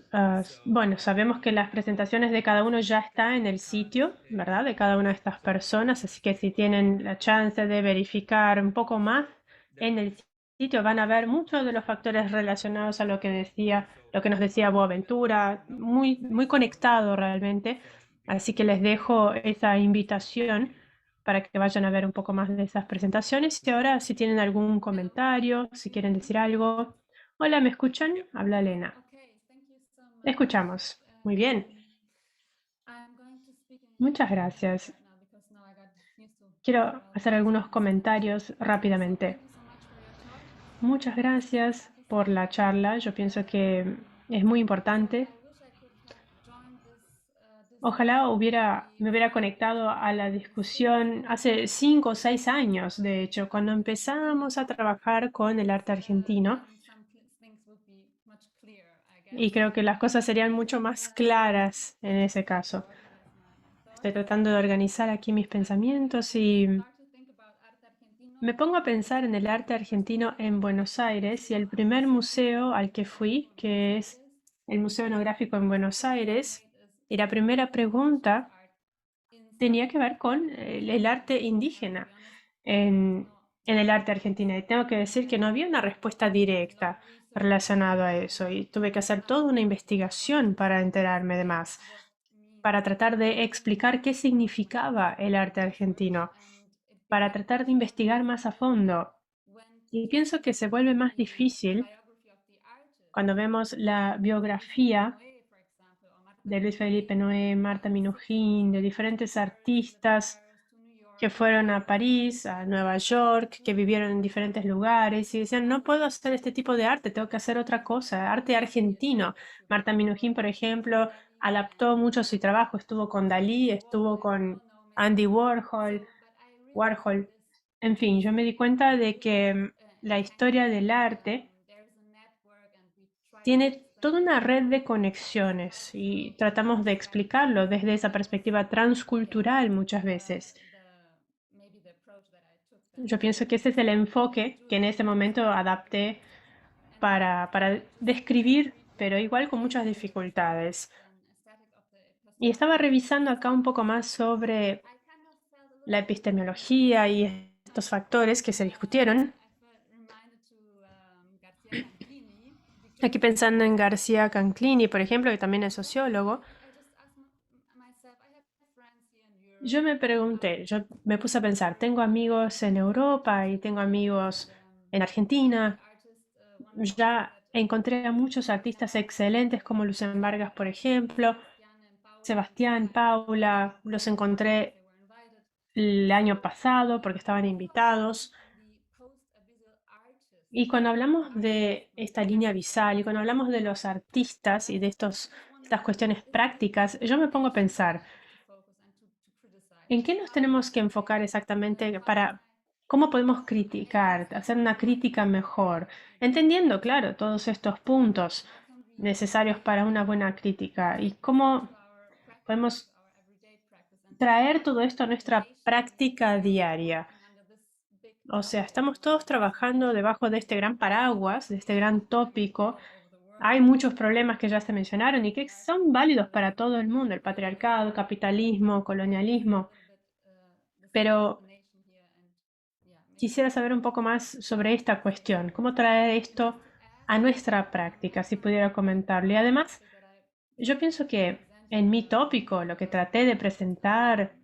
Speaker 4: bueno, sabemos que las presentaciones de cada uno ya está en el sitio, ¿verdad? De cada una de estas personas, así que si tienen la chance de verificar un poco más en el sitio, van a ver muchos de los factores relacionados a lo que decía, lo que nos decía Boaventura, muy, muy conectado realmente. Así que les dejo esa invitación para que vayan a ver un poco más de esas presentaciones. Y ahora, si tienen algún comentario, si quieren decir algo. Hola, ¿me escuchan? Habla Elena. Escuchamos. Muy bien. Muchas gracias. Quiero hacer algunos comentarios rápidamente. Muchas gracias por la charla. Yo pienso que es muy importante. Ojalá me hubiera conectado a la discusión hace 5 o 6 años, de hecho, cuando empezamos a trabajar con el arte argentino. Y creo que las cosas serían mucho más claras en ese caso. Estoy tratando de organizar aquí mis pensamientos y me pongo a pensar en el arte argentino en Buenos Aires y el primer museo al que fui, que es el Museo Etnográfico en Buenos Aires, y la primera pregunta tenía que ver con el arte indígena en el arte argentino. Y tengo que decir que no había una respuesta directa relacionada a eso y tuve que hacer toda una investigación para enterarme de más, para tratar de explicar qué significaba el arte argentino, para tratar de investigar más a fondo. Y pienso que se vuelve más difícil cuando vemos la biografía de Luis Felipe Noé, Marta Minujín, de diferentes artistas que fueron a París, a Nueva York, que vivieron en diferentes lugares y decían, no puedo hacer este tipo de arte, tengo que hacer otra cosa, arte argentino. Marta Minujín, por ejemplo, adaptó mucho su trabajo, estuvo con Dalí, estuvo con Andy Warhol. En fin, yo me di cuenta de que la historia del arte tiene toda una red de conexiones y tratamos de explicarlo desde esa perspectiva transcultural muchas veces. Yo pienso que ese es el enfoque que en ese momento adapté para describir, pero igual con muchas dificultades. Y estaba revisando acá un poco más sobre la epistemología y estos factores que se discutieron. Aquí pensando en García Canclini, por ejemplo, que también es sociólogo, yo me pregunté, yo me puse a pensar, tengo amigos en Europa y tengo amigos en Argentina. Ya encontré a muchos artistas excelentes como Lucien Vargas, por ejemplo, Sebastián, Paula, los encontré el año pasado porque estaban invitados. Y cuando hablamos de esta línea visal y cuando hablamos de los artistas y de estas cuestiones prácticas, yo me pongo a pensar, ¿en qué nos tenemos que enfocar exactamente para cómo podemos criticar, hacer una crítica mejor? Entendiendo, claro, todos estos puntos necesarios para una buena crítica y cómo podemos traer todo esto a nuestra práctica diaria. O sea, estamos todos trabajando debajo de este gran paraguas, de este gran tópico. Hay muchos problemas que ya se mencionaron y que son válidos para todo el mundo, el patriarcado, capitalismo, colonialismo. Pero quisiera saber un poco más sobre esta cuestión, cómo traer esto a nuestra práctica, si pudiera comentarlo. Y además, yo pienso que en mi tópico, lo que traté de presentar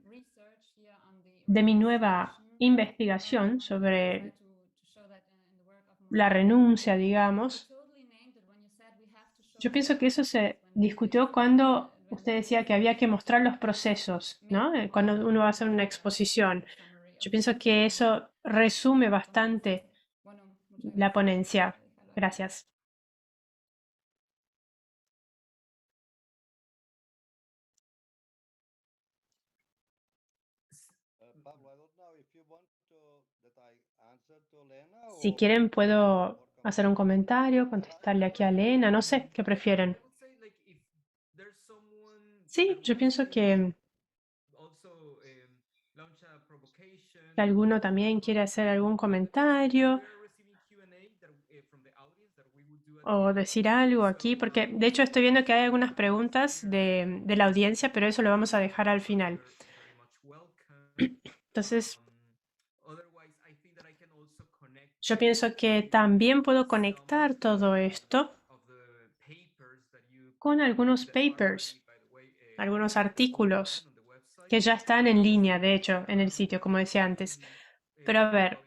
Speaker 4: de mi nueva investigación sobre la renuncia, digamos, yo pienso que eso se discutió cuando usted decía que había que mostrar los procesos, ¿no? Cuando uno va a hacer una exposición. Yo pienso que eso resume bastante la ponencia. Gracias.
Speaker 2: Pablo, I don't know if you want that I answer to Lena
Speaker 4: Si
Speaker 2: or
Speaker 4: quieren, puedo
Speaker 2: more
Speaker 4: hacer un comentario, contestarle aquí a Elena, no sé, ¿qué prefieren? Sí, yo pienso que que alguno también quiere hacer algún comentario o decir algo aquí, porque de hecho estoy viendo que hay algunas preguntas de la audiencia, pero eso lo vamos a dejar al final. Entonces, yo pienso que también puedo conectar todo esto con algunos papers, algunos artículos que ya están en línea, de hecho, en el sitio, como decía antes. Pero a ver,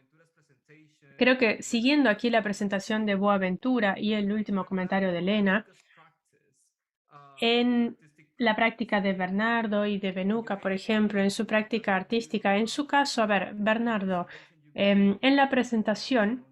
Speaker 4: creo que siguiendo aquí la presentación de Boaventura y el último comentario de Elena, en la práctica de Bernardo y de Benuca, por ejemplo, en su práctica artística, en su caso, a ver, Bernardo, en la presentación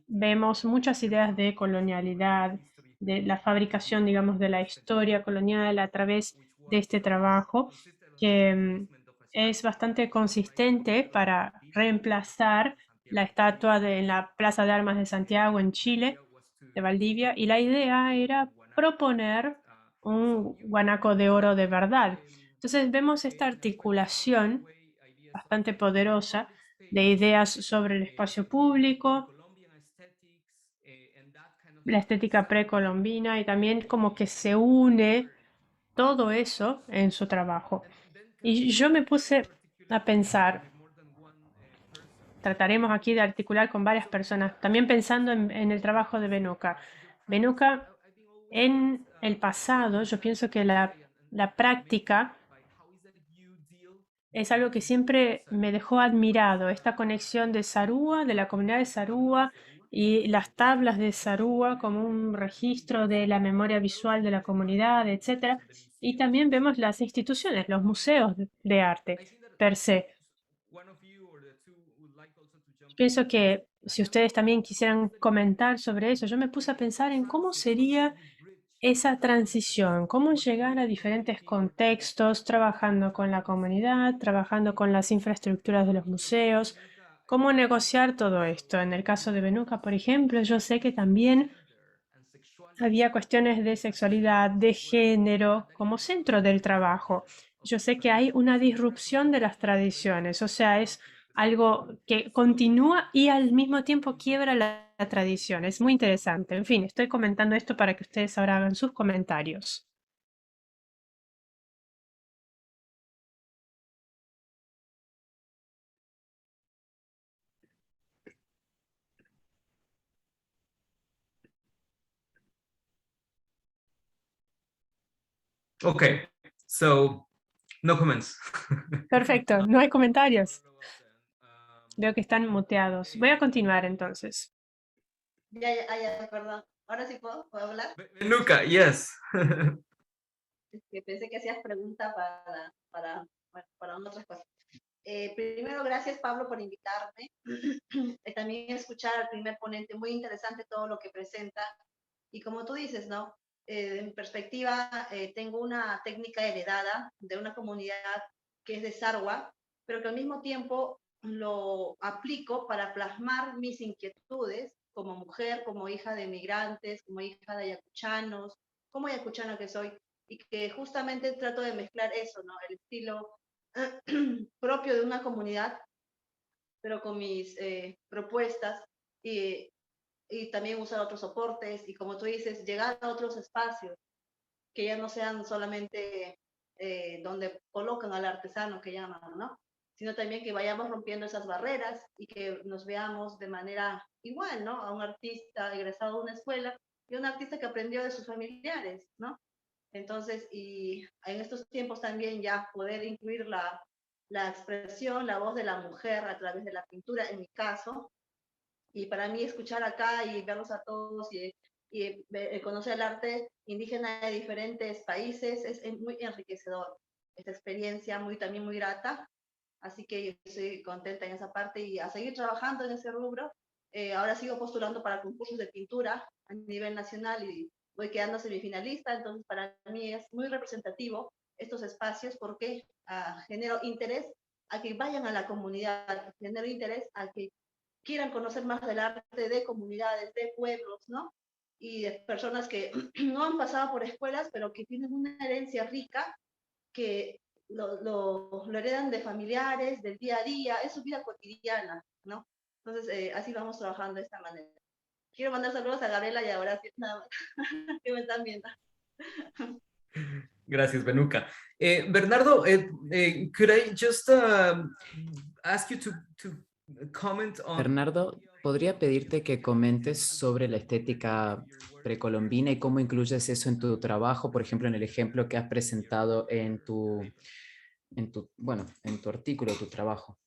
Speaker 4: vemos muchas ideas de colonialidad, de la fabricación, digamos, de la historia colonial a través de este trabajo, que es bastante consistente para reemplazar la estatua en la Plaza de Armas de Santiago, en Chile, de Valdivia, y la idea era proponer un guanaco de oro de verdad. Entonces vemos esta articulación bastante poderosa de ideas sobre el espacio público, la estética precolombina, y también como que se une todo eso en su trabajo. Y yo me puse a pensar, trataremos aquí de articular con varias personas, también pensando en el trabajo de Benuca. Benuca, en el pasado, yo pienso que la práctica es algo que siempre me dejó admirado, esta conexión de Sarúa, de la comunidad de Sarúa y las tablas de Sarúa como un registro de la memoria visual de la comunidad, etc. Y también vemos las instituciones, los museos de arte per se. Pienso que si ustedes también quisieran comentar sobre eso, yo me puse a pensar en cómo sería esa transición, cómo llegar a diferentes contextos, trabajando con la comunidad, trabajando con las infraestructuras de los museos, cómo negociar todo esto. En el caso de Benuca, por ejemplo, yo sé que también había cuestiones de sexualidad, de género, como centro del trabajo. Yo sé que hay una disrupción de las tradiciones, o sea, es algo que continúa y al mismo tiempo quiebra la tradición. Es muy interesante. En fin, estoy comentando esto para que ustedes ahora hagan sus comentarios.
Speaker 7: Okay, so no comments.
Speaker 4: Perfecto, no hay comentarios. Veo que están muteados. Voy a continuar entonces.
Speaker 8: Ya, perdón. Ahora sí puedo hablar.
Speaker 7: Benuca, yes.
Speaker 8: Es que pensé que hacías pregunta para otras cosas. Primero, gracias Pablo por invitarme. También escuchar al primer ponente, muy interesante todo lo que presenta. Y como tú dices, ¿no? En perspectiva, tengo una técnica heredada de una comunidad que es de Sarwa, pero que al mismo tiempo lo aplico para plasmar mis inquietudes como mujer, como hija de migrantes, como hija de ayacuchanos, como ayacuchana que soy, y que justamente trato de mezclar eso, ¿no? El estilo propio de una comunidad, pero con mis propuestas y también usar otros soportes y, como tú dices, llegar a otros espacios que ya no sean solamente donde colocan al artesano que llaman, ¿no? Sino también que vayamos rompiendo esas barreras y que nos veamos de manera igual, ¿no? A un artista egresado de una escuela y a un artista que aprendió de sus familiares, ¿no? Entonces, y en estos tiempos también ya poder incluir la expresión, la voz de la mujer a través de la pintura, en mi caso, y para mí escuchar acá y verlos a todos y conocer el arte indígena de diferentes países es muy enriquecedor. Esta experiencia también muy grata, así que yo estoy contenta en esa parte y a seguir trabajando en ese rubro. Ahora sigo postulando para concursos de pintura a nivel nacional y voy quedando semifinalista, entonces para mí es muy representativo estos espacios porque genero interés a que vayan a la comunidad, genero interés a que quieran conocer más del arte de comunidades, de pueblos, ¿no? Y de personas que no han pasado por escuelas, pero que tienen una herencia rica que lo heredan de familiares, del día a día, es su vida cotidiana, ¿no? Entonces, así vamos trabajando de esta manera. Quiero mandar saludos a Gabriela y a Horacio, nada más, que me están viendo.
Speaker 7: Gracias, Benuca. Bernardo, could I just ask you to comment on...
Speaker 3: Bernardo, ¿podría pedirte que comentes sobre la estética precolombina y cómo incluyes eso en tu trabajo? Por ejemplo, en el ejemplo que has presentado en tu artículo, tu trabajo.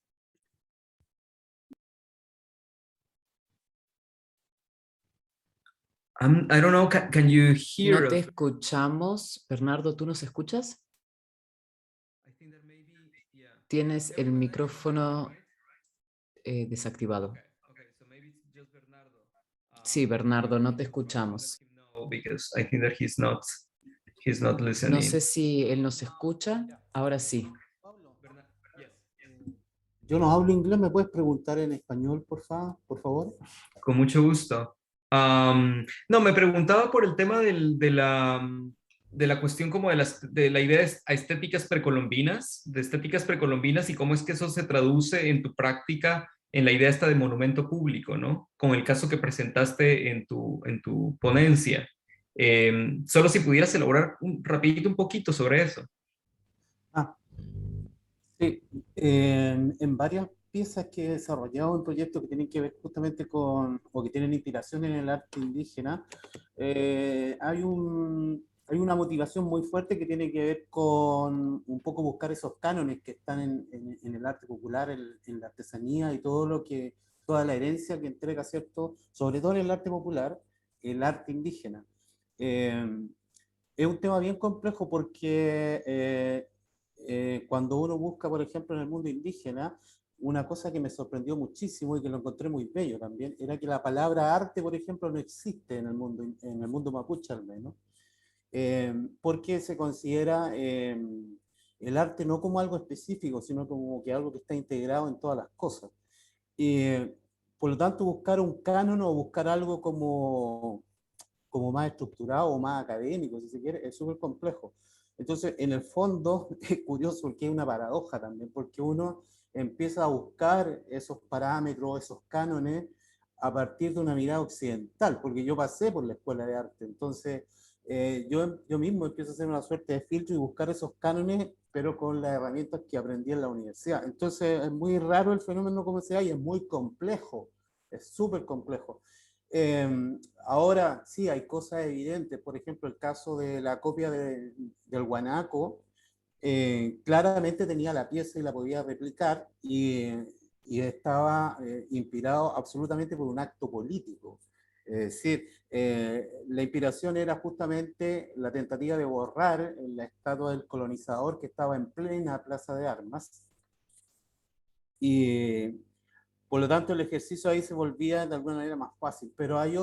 Speaker 7: I don't know, can you hear
Speaker 3: No te
Speaker 7: us?
Speaker 3: escuchamos. Bernardo, ¿tú nos escuchas? Tienes el micrófono desactivado. Sí, Bernardo, no te escuchamos.
Speaker 7: Because I think that he's not
Speaker 3: No
Speaker 7: listening.
Speaker 3: sé si él nos escucha. Ahora sí.
Speaker 9: Yo no hablo inglés, ¿me puedes preguntar en español, por favor?
Speaker 7: Con mucho gusto. No, me preguntaba por el tema de la cuestión como de la idea de estéticas precolombinas y cómo es que eso se traduce en tu práctica en la idea esta de monumento público, ¿no? Con el caso que presentaste en tu ponencia. Solo si pudieras elaborar rapidito un poquito sobre eso.
Speaker 9: Sí, en varias piezas que he desarrollado en proyectos que tienen que ver justamente con, o que tienen inspiración en el arte indígena, hay una motivación muy fuerte que tiene que ver con un poco buscar esos cánones que están en el arte popular, en la artesanía y toda la herencia que entrega, ¿cierto? Sobre todo en el arte popular, el arte indígena. Es un tema bien complejo porque cuando uno busca, por ejemplo, en el mundo indígena, una cosa que me sorprendió muchísimo y que lo encontré muy bello también, era que la palabra arte, por ejemplo, no existe en el mundo mapuche al menos, porque se considera el arte no como algo específico, sino como que algo que está integrado en todas las cosas. Por lo tanto, buscar un canon o buscar algo como más estructurado o más académico, si se quiere, es súper complejo. Entonces, en el fondo, es curioso porque hay una paradoja también, porque uno empieza a buscar esos parámetros, esos cánones, a partir de una mirada occidental, porque yo pasé por la escuela de arte, entonces yo mismo empiezo a hacer una suerte de filtro y buscar esos cánones, pero con las herramientas que aprendí en la universidad. Entonces, es muy raro el fenómeno como se da y es muy complejo, es súper complejo. Ahora sí hay cosas evidentes, por ejemplo el caso de la copia del guanaco, claramente tenía la pieza y la podía replicar y estaba inspirado absolutamente por un acto político. Es decir, la inspiración era justamente la tentativa de borrar la estatua del colonizador que estaba en plena plaza de armas. Y por lo tanto, el ejercicio ahí se volvía de alguna manera más fácil, pero hay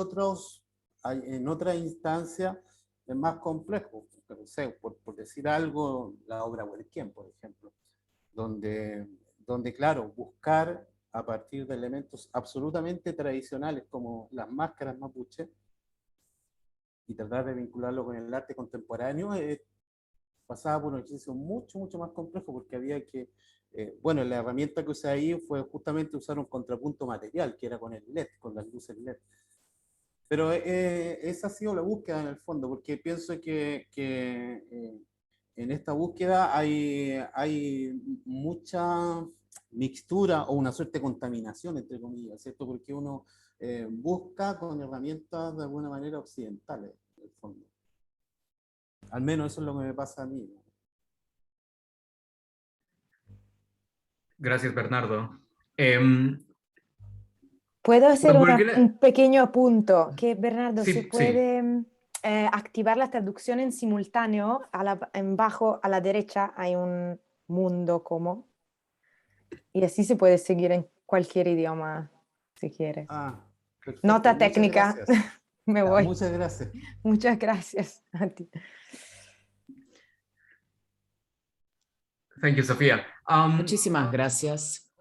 Speaker 9: en otras instancias es más complejo. No sé, por decir algo, la obra Huelquén, por ejemplo, donde, claro, buscar a partir de elementos absolutamente tradicionales como las máscaras mapuche y tratar de vincularlo con el arte contemporáneo, pasaba por un ejercicio mucho, mucho más complejo porque había que bueno, la herramienta que usé ahí fue justamente usar un contrapunto material, que era con el LED, con las luces LED. Pero esa ha sido la búsqueda en el fondo, porque pienso que en esta búsqueda hay mucha mixtura o una suerte de contaminación, entre comillas, ¿cierto? Porque uno busca con herramientas de alguna manera occidentales, en el fondo. Al menos eso es lo que me pasa a mí, ¿no?
Speaker 7: Gracias, Bernardo.
Speaker 1: Puedo hacer
Speaker 7: gonna...
Speaker 1: un pequeño apunto, que Bernardo,
Speaker 7: Sí,
Speaker 1: se puede activar la traducción en simultáneo, en bajo a la derecha hay un mundo como, y así se puede seguir en cualquier idioma si quiere.
Speaker 9: Perfecto.
Speaker 1: Nota
Speaker 9: Muchas
Speaker 1: técnica,
Speaker 9: gracias.
Speaker 1: me voy.
Speaker 9: Muchas gracias.
Speaker 1: Muchas gracias a ti.
Speaker 7: Thank you, Sofía.
Speaker 3: Muchísimas gracias,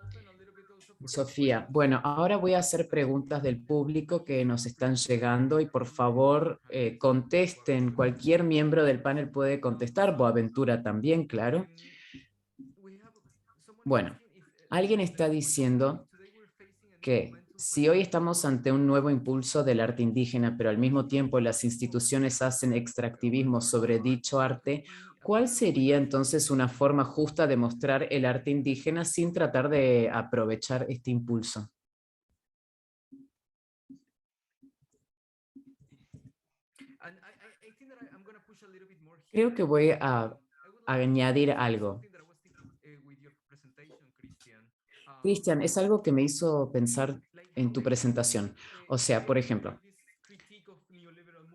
Speaker 3: Sofía. Bueno, ahora voy a hacer preguntas del público que nos están llegando y por favor contesten. Cualquier miembro del panel puede contestar, Boaventura también, claro. Bueno, alguien está diciendo que si hoy estamos ante un nuevo impulso del arte indígena, pero al mismo tiempo las instituciones hacen extractivismo sobre dicho arte, ¿cuál sería entonces una forma justa de mostrar el arte indígena sin tratar de aprovechar este impulso? Creo que voy a añadir algo. Cristian, es algo que me hizo pensar en tu presentación. O sea, por ejemplo,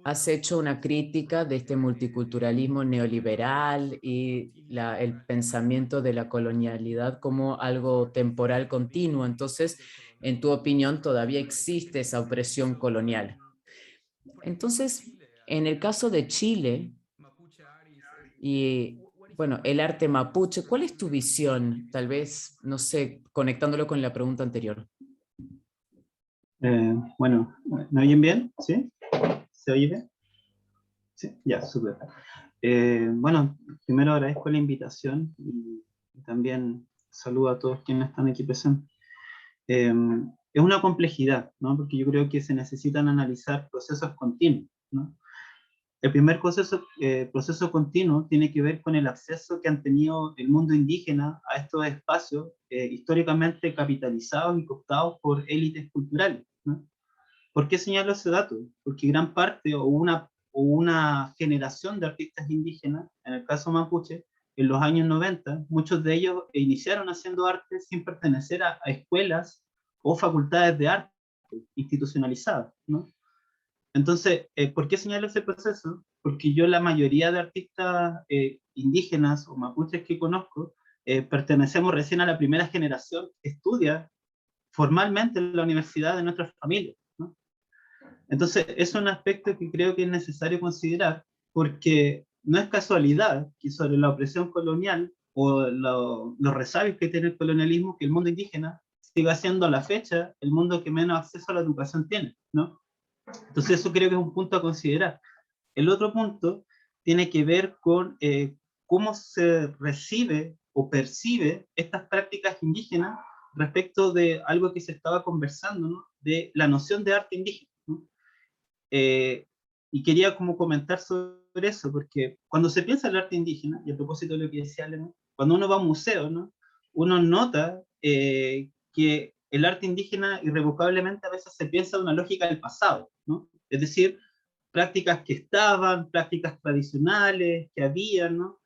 Speaker 3: has hecho una crítica de este multiculturalismo neoliberal y el pensamiento de la colonialidad como algo temporal continuo. Entonces, en tu opinión, todavía existe esa opresión colonial. Entonces, en el caso de Chile y, bueno, el arte mapuche, ¿cuál es tu visión? Tal vez, no sé, conectándolo con la pregunta anterior.
Speaker 10: Bueno, ¿me oyen bien? ¿Sí? ¿Se oye bien? Sí, ya, súper. Bueno, primero agradezco la invitación y también saludo a todos quienes están aquí presentes. Es una complejidad, ¿no? Porque yo creo que se necesitan analizar procesos continuos, ¿no? El primer proceso continuo tiene que ver con el acceso que han tenido el mundo indígena a estos espacios históricamente capitalizados y cooptados por élites culturales, ¿no? ¿Por qué señalo ese dato? Porque gran parte o una generación de artistas indígenas, en el caso mapuche, en los años 90, muchos de ellos iniciaron haciendo arte sin pertenecer a escuelas o facultades de arte institucionalizadas, ¿no? Entonces, ¿por qué señalo ese proceso? Porque yo la mayoría de artistas indígenas o mapuches que conozco, pertenecemos recién a la primera generación que estudia formalmente en la universidad de nuestras familias, ¿no? Entonces, es un aspecto que creo que es necesario considerar, porque no es casualidad que sobre la opresión colonial o los resabios que tiene el colonialismo, que el mundo indígena siga siendo a la fecha el mundo que menos acceso a la educación tiene, ¿no? Entonces eso creo que es un punto a considerar. El otro punto tiene que ver con cómo se recibe o percibe estas prácticas indígenas respecto de algo que se estaba conversando, ¿no? De la noción de arte indígena, ¿no? Y quería como comentar sobre eso, porque cuando se piensa en el arte indígena, y a propósito de lo que decía Alemán, cuando uno va a un museo, ¿no? Uno nota que el arte indígena irrevocablemente a veces se piensa en una lógica del pasado, ¿no? Es decir, prácticas que estaban, prácticas tradicionales que habían, ¿no?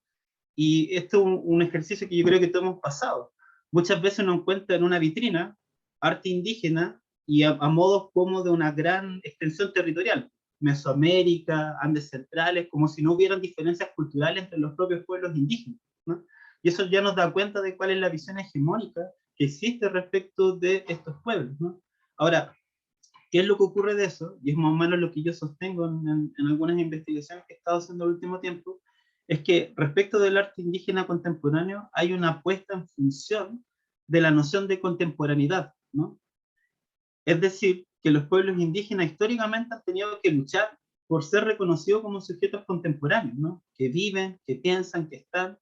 Speaker 10: Y esto es un ejercicio que yo creo que todos hemos pasado. Muchas veces uno encuentra en una vitrina arte indígena y a modos como de una gran extensión territorial. Mesoamérica, Andes centrales, como si no hubieran diferencias culturales entre los propios pueblos indígenas, ¿no? Y eso ya nos da cuenta de cuál es la visión hegemónica que existe respecto de estos pueblos, ¿no? Ahora, ¿qué es lo que ocurre de eso? Y es más o menos lo que yo sostengo en algunas investigaciones que he estado haciendo el último tiempo, es que respecto del arte indígena contemporáneo hay una puesta en función de la noción de contemporaneidad, ¿no? Es decir, que los pueblos indígenas históricamente han tenido que luchar por ser reconocidos como sujetos contemporáneos, ¿no? Que viven, que piensan, que están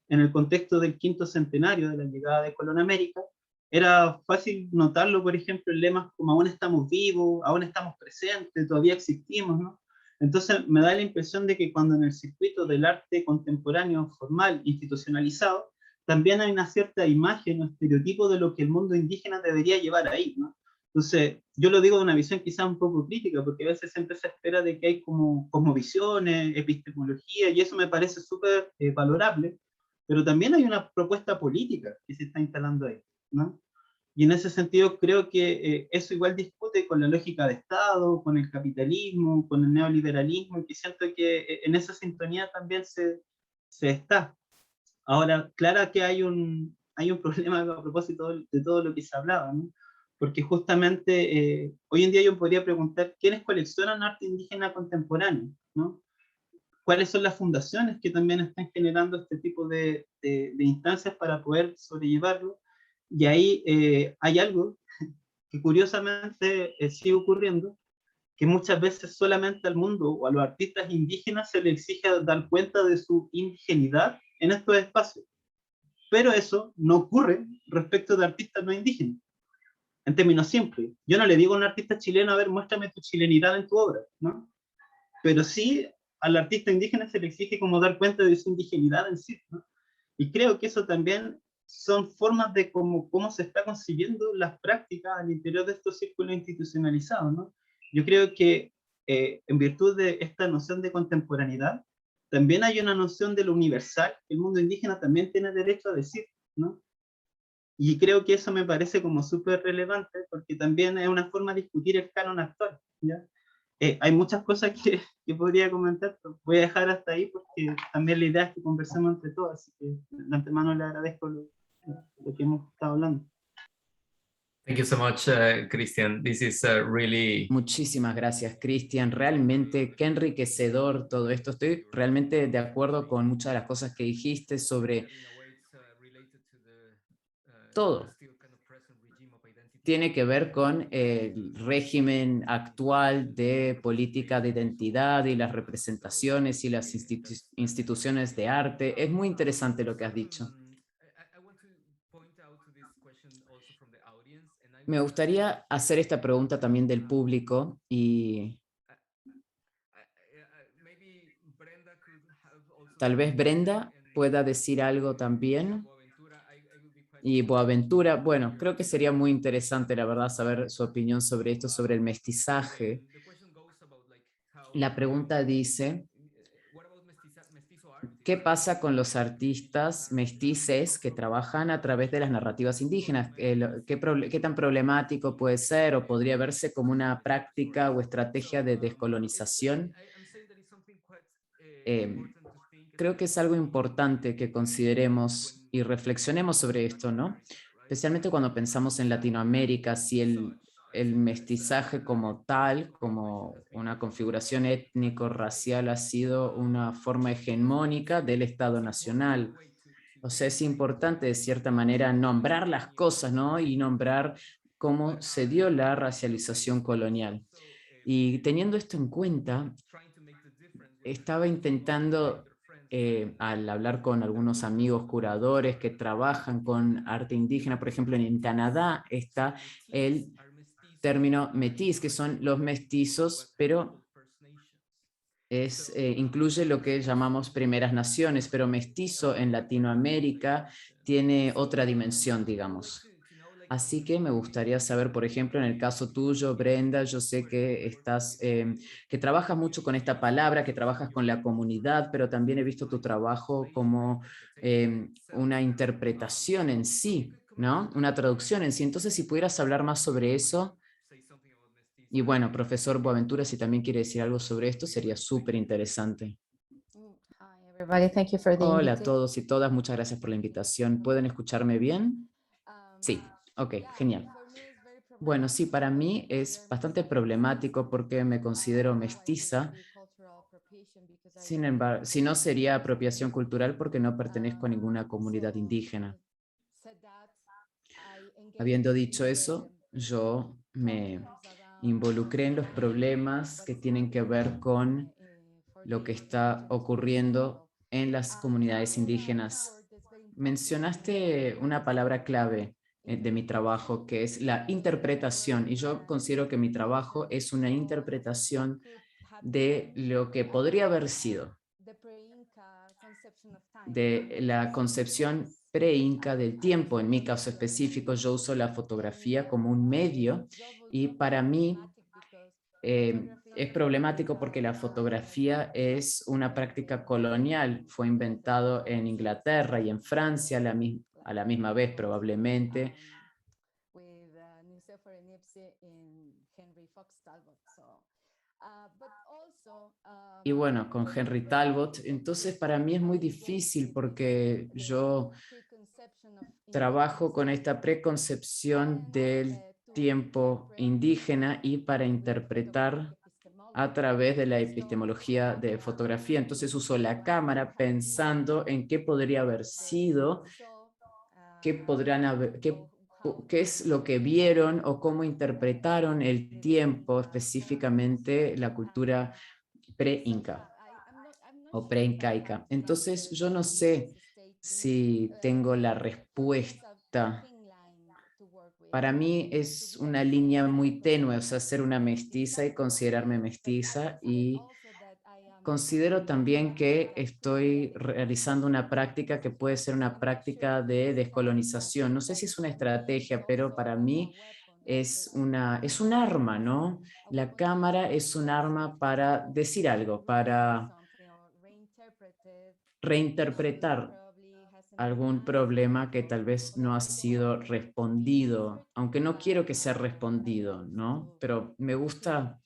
Speaker 10: en el contexto del quinto centenario de la llegada de Colón a América. Era fácil notarlo, por ejemplo, en lemas como aún estamos vivos, aún estamos presentes, todavía existimos, ¿no? Entonces me da la impresión de que cuando en el circuito del arte contemporáneo formal, institucionalizado, también hay una cierta imagen o estereotipo de lo que el mundo indígena debería llevar ahí, ¿no? Entonces, yo lo digo de una visión quizás un poco crítica, porque a veces siempre se espera de que hay como visiones, epistemología, y eso me parece súper valorable, pero también hay una propuesta política que se está instalando ahí, ¿no? Y en ese sentido creo que eso igual discute con la lógica de Estado, con el capitalismo, con el neoliberalismo, y que siento que en esa sintonía también se está. Ahora, claro que hay un problema a propósito de todo lo que se hablaba, ¿no? Porque justamente hoy en día yo podría preguntar quiénes coleccionan arte indígena contemporáneo, ¿no? ¿Cuáles son las fundaciones que también están generando este tipo de instancias para poder sobrellevarlo? Y ahí hay algo que curiosamente sigue ocurriendo, que muchas veces solamente al mundo o a los artistas indígenas se les exige dar cuenta de su indigenidad en estos espacios. pero eso no ocurre respecto de artistas no indígenas, en términos simples. Yo no le digo a un artista chileno, a ver, muéstrame tu chilenidad en tu obra, ¿no? Pero sí al artista indígena se le exige como dar cuenta de su indigenidad en sí, ¿no? Y creo que eso también son formas de cómo se está concibiendo las prácticas al interior de estos círculos institucionalizados, ¿no? Yo creo que en virtud de esta noción de contemporaneidad, también hay una noción de lo universal que el mundo indígena también tiene derecho a decir, ¿no? Y creo que eso me parece como súper relevante, porque también es una forma de discutir el canon actual, ¿ya? Hay muchas cosas que podría comentar, pero voy a dejar hasta ahí porque también la idea es que conversemos entre todos, así que de antemano le agradezco lo que hemos estado hablando.
Speaker 7: Thank you so much, Christian. This is really...
Speaker 3: Muchísimas gracias, Cristian. Realmente qué enriquecedor todo esto. Estoy realmente de acuerdo con muchas de las cosas que dijiste sobre todo. Tiene que ver con el régimen actual de política de identidad y las representaciones y las instituciones de arte. Es muy interesante lo que has dicho. Me gustaría hacer esta pregunta también del público y tal vez Brenda pueda decir algo también. Y Boaventura, bueno, creo que sería muy interesante, la verdad, saber su opinión sobre esto, sobre el mestizaje. La pregunta dice, ¿qué pasa con los artistas mestices que trabajan a través de las narrativas indígenas? ¿Qué tan problemático puede ser o podría verse como una práctica o estrategia de descolonización? Creo que es algo importante que consideremos y reflexionemos sobre esto, ¿no? Especialmente cuando pensamos en Latinoamérica, si el mestizaje como tal, como una configuración étnico-racial ha sido una forma hegemónica del Estado Nacional. O sea, es importante de cierta manera nombrar las cosas, ¿no? Y nombrar cómo se dio la racialización colonial. Y teniendo esto en cuenta, estaba intentando, al hablar con algunos amigos curadores que trabajan con arte indígena, por ejemplo, en Canadá está el término métis, que son los mestizos, pero incluye lo que llamamos primeras naciones, pero mestizo en Latinoamérica tiene otra dimensión, digamos. Así que me gustaría saber, por ejemplo, en el caso tuyo, Brenda, yo sé que que trabajas mucho con esta palabra, que trabajas con la comunidad, pero también he visto tu trabajo como una interpretación en sí, ¿no? Una traducción en sí. Entonces, si pudieras hablar más sobre eso. Y bueno, profesor Boaventura, si también quiere decir algo sobre esto, sería súper interesante. Hola a todos y todas, muchas gracias por la invitación. ¿Pueden escucharme bien? Sí, ok, genial. Bueno, sí, para mí es bastante problemático porque me considero mestiza. Sin embargo, si no sería apropiación cultural porque no pertenezco a ninguna comunidad indígena. Habiendo dicho eso, yo me involucré en los problemas que tienen que ver con lo que está ocurriendo en las comunidades indígenas. Mencionaste una palabra clave de mi trabajo, que es la interpretación, y yo considero que mi trabajo es una interpretación de lo que podría haber sido, de la concepción pre-inca del tiempo. En mi caso específico, yo uso la fotografía como un medio, y para mí es problemático porque la fotografía es una práctica colonial, fue inventado en Inglaterra y en Francia a la misma vez probablemente. Y bueno, con Henry Talbot, entonces para mí es muy difícil porque yo trabajo con esta preconcepción del tiempo indígena y para interpretar a través de la epistemología de fotografía. Entonces uso la cámara pensando en qué podría haber sido, qué podrán haber, qué es lo que vieron o cómo interpretaron el tiempo, específicamente la cultura pre-inca o pre-incaica. Entonces yo no sé si tengo la respuesta. Para mí es una línea muy tenue, o sea, ser una mestiza y considerarme mestiza, y considero también que estoy realizando una práctica que puede ser una práctica de descolonización. No sé si es una estrategia, pero para mí es un arma, ¿no? La cámara es un arma para decir algo, para reinterpretar algún problema que tal vez no ha sido respondido, aunque no quiero que sea respondido, ¿no? Pero me gusta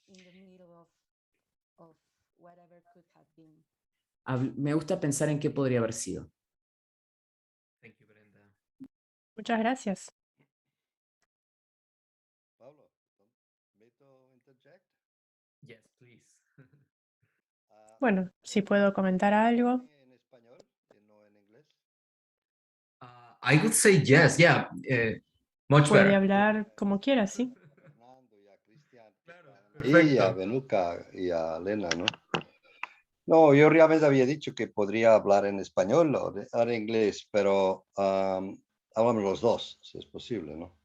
Speaker 3: pensar en qué podría haber sido.
Speaker 7: Thank you, Brenda.
Speaker 4: Muchas gracias.
Speaker 2: Pablo, may to interject?
Speaker 7: Yes, please.
Speaker 4: Bueno, si puedo comentar algo.
Speaker 2: En español y no en inglés.
Speaker 7: I would say yes, yeah, much
Speaker 4: Puede
Speaker 7: better.
Speaker 4: hablar como quiera, ¿sí?
Speaker 2: Fernando y a Cristian. Y a
Speaker 7: Perfecto.
Speaker 2: Benuca y a Elena, ¿no? No, yo realmente había dicho que podría hablar en español o en inglés, pero hablamos los dos, si es posible, ¿no?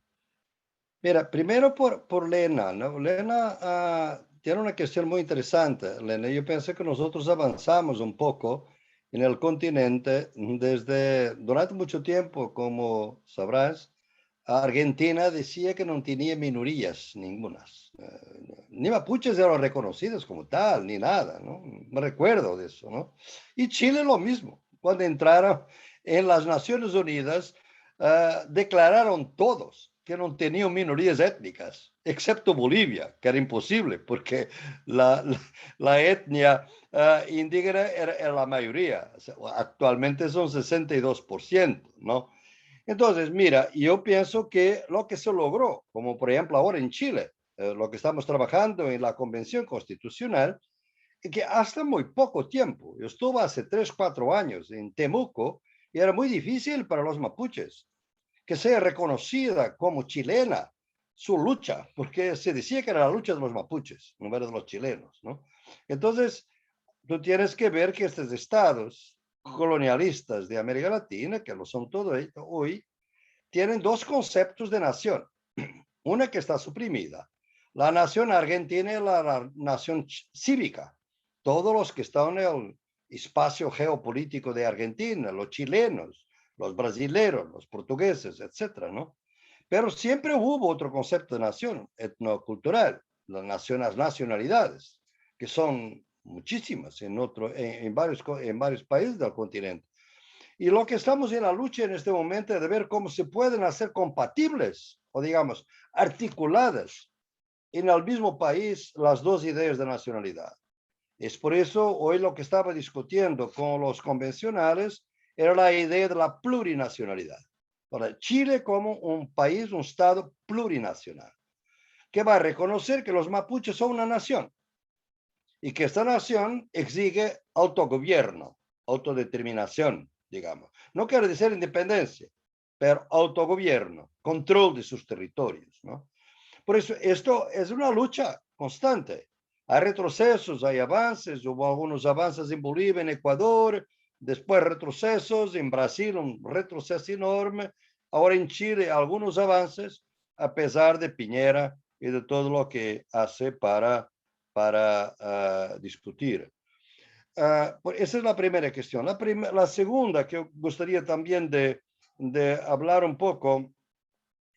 Speaker 2: Mira, primero por Lena, ¿no? Lena tiene una cuestión muy interesante, Lena. Yo pensé que nosotros avanzamos un poco en el continente durante mucho tiempo, como sabrás, Argentina decía que no tenía minorías ningunas. Ni mapuches eran reconocidos como tal, ni nada, ¿no? Me recuerdo de eso, ¿no? Y Chile lo mismo. Cuando entraron en las Naciones Unidas, declararon todos que no tenían minorías étnicas, excepto Bolivia, que era imposible, porque la etnia indígena era la mayoría. O sea, actualmente son 62%, ¿no? Entonces, mira, yo pienso que lo que se logró, como por ejemplo ahora en Chile, lo que estamos trabajando en la Convención Constitucional, es que hasta muy poco tiempo, yo estuve hace 3, 4 años en Temuco y era muy difícil para los mapuches que sea reconocida como chilena su lucha, porque se decía que era la lucha de los mapuches, no era de los chilenos, ¿no? Entonces, tú tienes que ver que estos estados colonialistas de América Latina, que lo son todos hoy, tienen dos conceptos de nación. Una que está suprimida. La nación argentina y la nación cívica. Todos los que están en el espacio geopolítico de Argentina, los chilenos, los brasileños, los portugueses, etcétera, ¿no? Pero siempre hubo otro concepto de nación etnocultural, las nacionalidades, que son muchísimas en varios países del continente. Y lo que estamos en la lucha en este momento es de ver cómo se pueden hacer compatibles o, digamos, articuladas en el mismo país las dos ideas de nacionalidad. Es por eso hoy lo que estaba discutiendo con los convencionales era la idea de la plurinacionalidad. Para Chile como un país, un estado plurinacional, que va a reconocer que los mapuches son una nación y que esta nación exige autogobierno, autodeterminación, digamos. No quiere decir independencia, pero autogobierno, control de sus territorios, ¿no? Por eso esto es una lucha constante. Hay retrocesos, hay avances, hubo algunos avances en Bolivia, en Ecuador, después retrocesos, en Brasil un retroceso enorme, ahora en Chile algunos avances, a pesar de Piñera y de todo lo que hace para discutir. Esa es la primera cuestión. La segunda que gustaría también de hablar un poco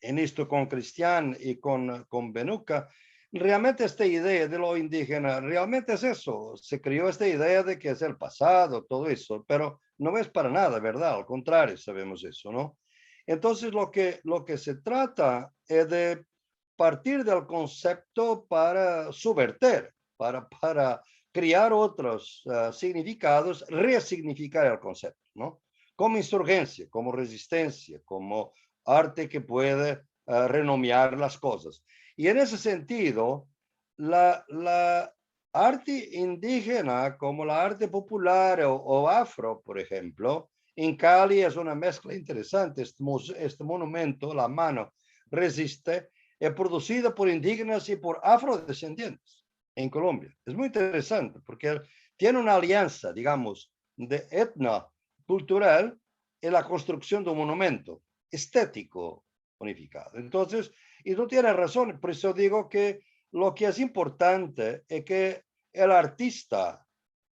Speaker 2: en esto con Cristian y con Benuca, realmente esta idea de lo indígena, realmente es eso, se creó esta idea de que es el pasado, todo eso, pero no es para nada, ¿verdad? Al contrario, sabemos eso, ¿no? Entonces lo que se trata es de partir del concepto para subverter, para crear otros significados, resignificar el concepto, ¿no? Como insurgencia, como resistencia, como arte que puede renomiar las cosas. Y en ese sentido, la arte indígena, como la arte popular o afro, por ejemplo, en Cali es una mezcla interesante. Este monumento, la mano resiste, es producido por indígenas y por afrodescendientes en Colombia. Es muy interesante porque tiene una alianza, digamos, de etnocultural en la construcción de un monumento estético unificado. Entonces, y tú tienes razón, por eso digo que lo que es importante es que el artista,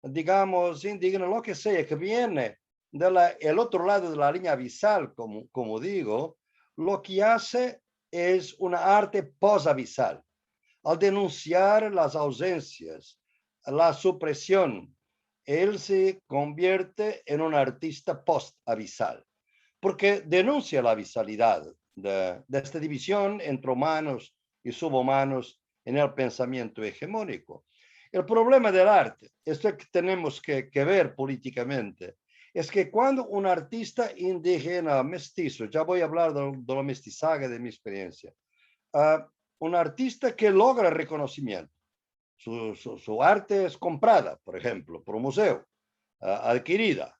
Speaker 2: digamos, indígena, lo que sea, que viene del otro lado de la línea abisal, como digo, lo que hace es una arte posabisal. Al denunciar las ausencias, la supresión, él se convierte en un artista post-abisal, porque denuncia la abisalidad de esta división entre humanos y subhumanos en el pensamiento hegemónico. El problema del arte, esto que tenemos que ver políticamente, es que cuando un artista indígena mestizo, ya voy a hablar de lo mestizaje de mi experiencia, un artista que logra reconocimiento, su arte es comprada, por ejemplo, por un museo, adquirida.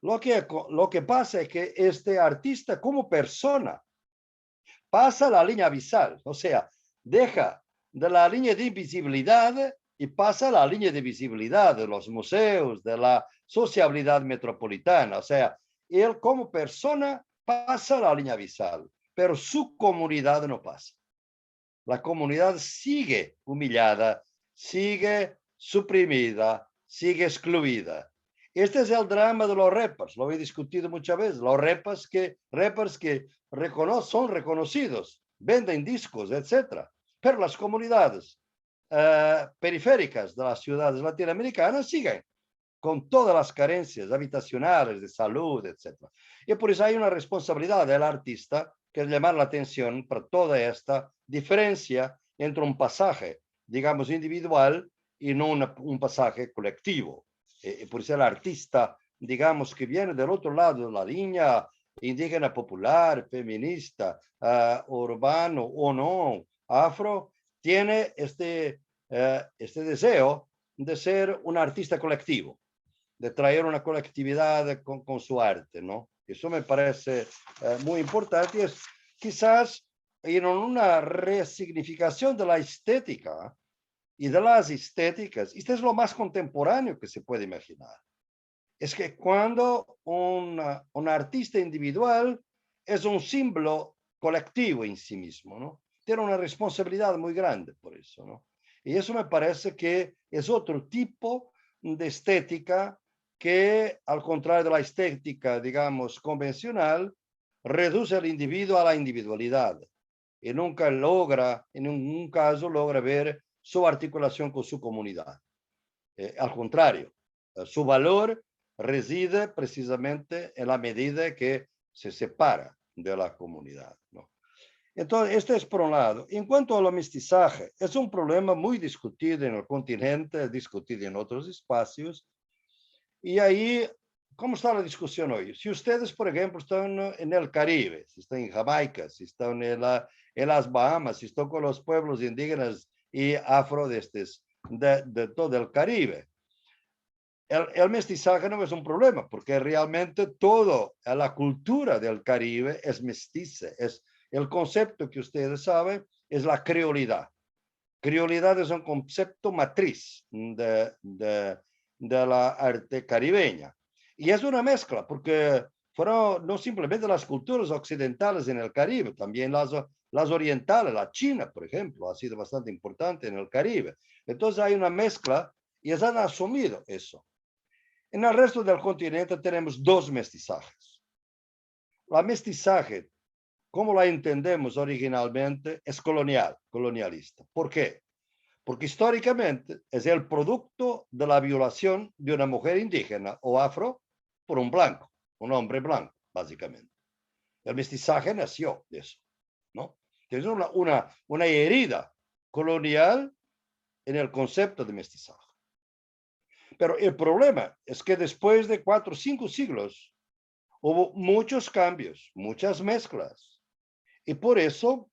Speaker 2: Lo que pasa es que este artista como persona pasa la línea abisal, o sea, deja de la línea de invisibilidad y pasa a la línea de visibilidad de los museos, de la sociabilidad metropolitana. O sea, él como persona pasa la línea abisal, pero su comunidad no pasa. La comunidad sigue humillada, sigue suprimida, sigue excluida. Este es el drama de los rappers, lo he discutido muchas veces. Los rappers que son reconocidos, venden discos, etc. Pero las comunidades periféricas de las ciudades latinoamericanas siguen con todas las carencias habitacionales, de salud, etc. Y por eso hay una responsabilidad del artista que es llamar la atención para toda esta diferencia entre un pasaje, digamos, individual y no un pasaje colectivo. Por eso el artista, digamos, que viene del otro lado de la línea indígena popular, feminista, urbano o no, afro, tiene este deseo de ser un artista colectivo, de traer una colectividad con su arte, ¿no? Eso me parece muy importante y es quizás en una resignificación de la estética y de las estéticas. Esto es lo más contemporáneo que se puede imaginar. Es que cuando un artista individual es un símbolo colectivo en sí mismo, ¿no? Tiene una responsabilidad muy grande por eso, ¿no? Y eso me parece que es otro tipo de estética que, al contrario de la estética, digamos, convencional, reduce al individuo a la individualidad y nunca logra, en ningún caso, logra ver su articulación con su comunidad. Al contrario, su valor reside precisamente en la medida que se separa de la comunidad, ¿no? Entonces, esto es por un lado. En cuanto a lo mestizaje, es un problema muy discutido en el continente, discutido en otros espacios. Y ahí, ¿cómo está la discusión hoy? Si ustedes, por ejemplo, están en el Caribe, si están en Jamaica, si están en las Bahamas, si están con los pueblos indígenas y afro de todo el Caribe, el mestizaje no es un problema, porque realmente toda la cultura del Caribe es mestiza. Es el concepto que ustedes saben, es la creolidad. Creolidad es un concepto matriz de la arte caribeña. Y es una mezcla, porque fueron no simplemente las culturas occidentales en el Caribe, también las orientales, la China, por ejemplo, ha sido bastante importante en el Caribe. Entonces hay una mezcla y ellos han asumido eso. En el resto del continente tenemos dos mestizajes. La mestizaje, como la entendemos originalmente, es colonialista. ¿Por qué? Porque históricamente es el producto de la violación de una mujer indígena o afro por un blanco, un hombre blanco, básicamente. El mestizaje nació de eso, ¿no? Es una herida colonial en el concepto de mestizaje. Pero el problema es que después de 4 o 5 siglos hubo muchos cambios, muchas mezclas. Y por eso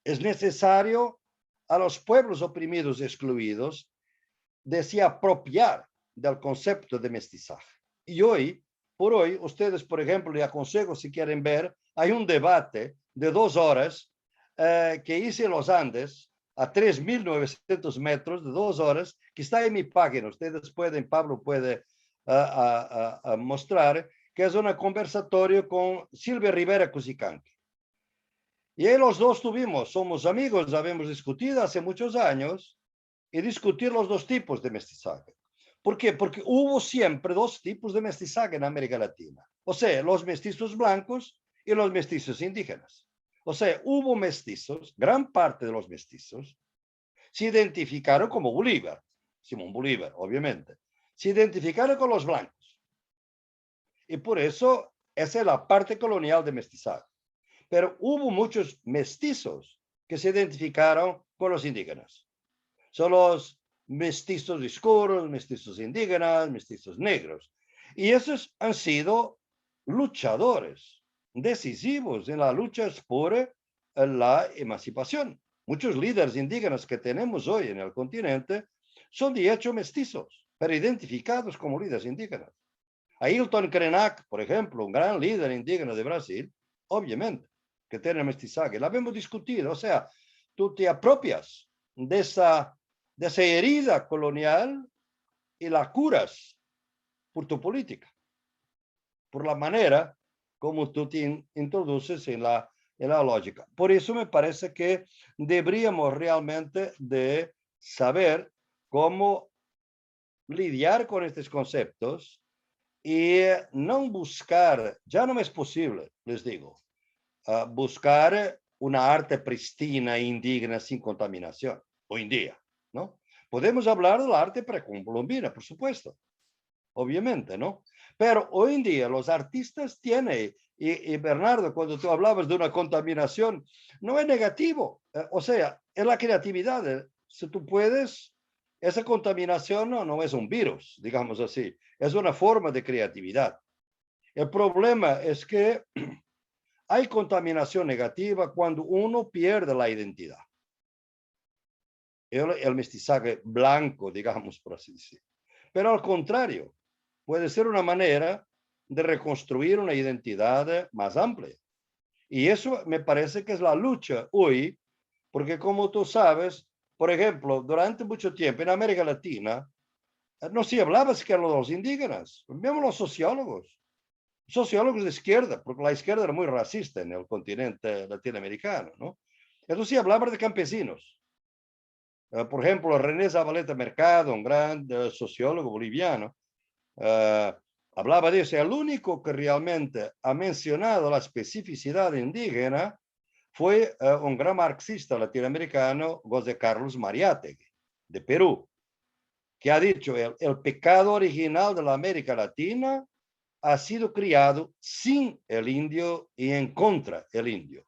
Speaker 2: es necesario a los pueblos oprimidos y excluidos de se apropiar del concepto de mestizaje. Y por hoy, ustedes, por ejemplo, les aconsejo, si quieren ver, hay un debate de 2 horas que hice en los Andes, a 3.900 metros, de 2 horas, que está en mi página. Ustedes pueden, Pablo puede mostrar, que es un conversatorio con Silvia Rivera Cusicanqui. Y ahí los dos somos amigos, habíamos discutido hace muchos años y discutir los dos tipos de mestizaje. ¿Por qué? Porque hubo siempre dos tipos de mestizaje en América Latina. O sea, los mestizos blancos y los mestizos indígenas. O sea, hubo mestizos, gran parte de los mestizos se identificaron como Bolívar, Simón Bolívar, obviamente. Se identificaron con los blancos. Y por eso esa es la parte colonial de mestizaje. Pero hubo muchos mestizos que se identificaron con los indígenas. Son los mestizos oscuros, mestizos indígenas, mestizos negros. Y esos han sido luchadores decisivos en la lucha por la emancipación. Muchos líderes indígenas que tenemos hoy en el continente son de hecho mestizos, pero identificados como líderes indígenas. Ailton Krenak, por ejemplo, un gran líder indígena de Brasil, obviamente, que tiene mestizaje. Lo hemos discutido, o sea, tú te apropias de esa herida colonial y la curas por tu política, por la manera como tú te introduces en la lógica. Por eso me parece que deberíamos realmente de saber cómo lidiar con estos conceptos y no buscar, ya no es posible, les digo, buscar una arte pristina indígena sin contaminación hoy en día, ¿no? Podemos hablar de la arte precolombina, por supuesto, obviamente, ¿no? Pero hoy en día los artistas tienen, y Bernardo, cuando tú hablabas de una contaminación, no es negativo, o sea, es la creatividad. Si tú puedes, esa contaminación no es un virus, digamos así, es una forma de creatividad. El problema es que hay contaminación negativa cuando uno pierde la identidad. El mestizaje blanco, digamos por así decir. Pero al contrario, puede ser una manera de reconstruir una identidad más amplia. Y eso me parece que es la lucha hoy, porque como tú sabes, por ejemplo, durante mucho tiempo en América Latina, no se hablaba siquiera de los indígenas, mismo los sociólogos de izquierda, porque la izquierda era muy racista en el continente latinoamericano, ¿no? Entonces se hablaba de campesinos. Por ejemplo, René Zabaleta Mercado, un gran sociólogo boliviano, hablaba de eso. El único que realmente ha mencionado la especificidad indígena fue un gran marxista latinoamericano, José Carlos Mariátegui, de Perú, que ha dicho el pecado original de la América Latina ha sido criado sin el indio y en contra del indio.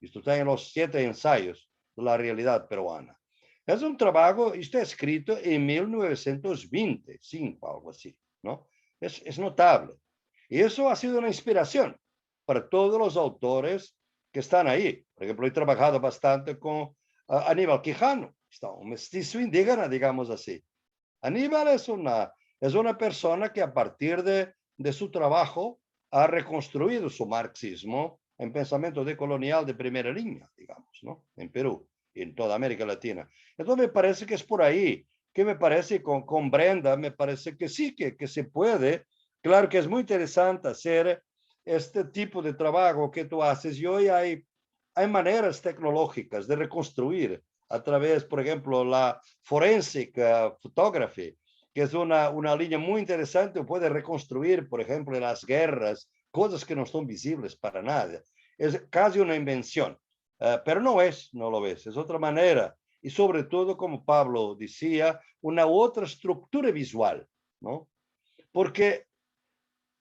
Speaker 2: Esto está en los 7 ensayos de la realidad peruana. Es un trabajo, está escrito en 1925, algo así, ¿no? Es notable. Y eso ha sido una inspiración para todos los autores que están ahí. Por ejemplo, he trabajado bastante con Aníbal Quijano, está un mestizo indígena, digamos así. Aníbal es una persona que a partir de su trabajo ha reconstruido su marxismo en pensamiento decolonial de primera línea, digamos, ¿no? En Perú y en toda América Latina. Entonces me parece que es por ahí, que me parece con Brenda, me parece que sí, que se puede. Claro que es muy interesante hacer este tipo de trabajo que tú haces y hoy hay maneras tecnológicas de reconstruir a través, por ejemplo, la forensic photography, que es una línea muy interesante, puede reconstruir, por ejemplo, en las guerras, cosas que no son visibles para nada. Es casi una invención, pero no lo es, es otra manera. Y sobre todo, como Pablo decía, una otra estructura visual, ¿no? Porque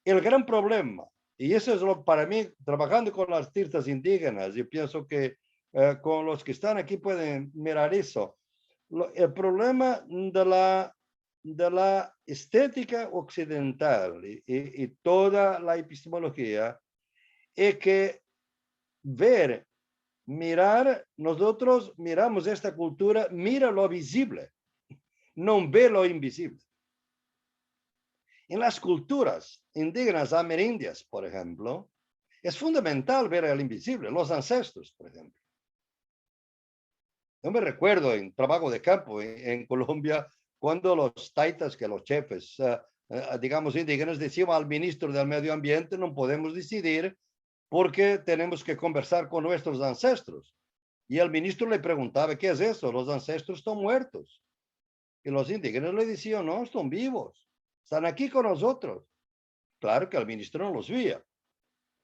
Speaker 2: el gran problema, y eso es para mí, trabajando con las artistas indígenas, yo pienso que con los que están aquí pueden mirar eso. El problema de la estética occidental y toda la epistemología es que nosotros miramos esta cultura, mira lo visible, no ve lo invisible. En las culturas indígenas amerindias, por ejemplo, es fundamental ver el invisible, los ancestros, por ejemplo. Yo me recuerdo en trabajo de campo en Colombia, cuando los taitas, que los jefes, digamos, indígenas, decían al ministro del Medio Ambiente, no podemos decidir porque tenemos que conversar con nuestros ancestros. Y el ministro le preguntaba, ¿qué es eso? Los ancestros están muertos. Y los indígenas le decían, no, están vivos, están aquí con nosotros. Claro que el ministro no los veía.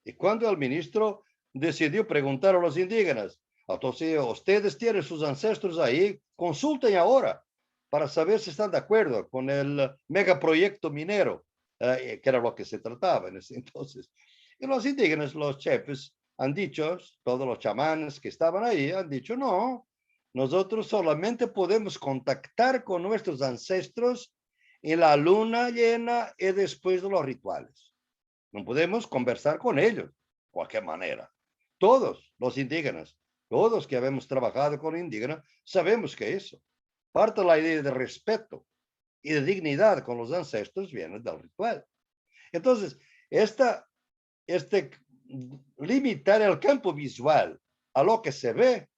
Speaker 2: Y cuando el ministro decidió preguntar a los indígenas, entonces ustedes tienen sus ancestros ahí, consulten ahora para saber si están de acuerdo con el megaproyecto minero, que era lo que se trataba en ese entonces. Y los indígenas, los chefs, han dicho, todos los chamanes que estaban ahí, han dicho, no, nosotros solamente podemos contactar con nuestros ancestros en la luna llena y después de los rituales. No podemos conversar con ellos de cualquier manera. Todos los indígenas, todos que habemos trabajado con indígenas, sabemos que eso. Parte de la idea de respeto y de dignidad con los ancestros viene del ritual. Entonces, limitar el campo visual a lo que se ve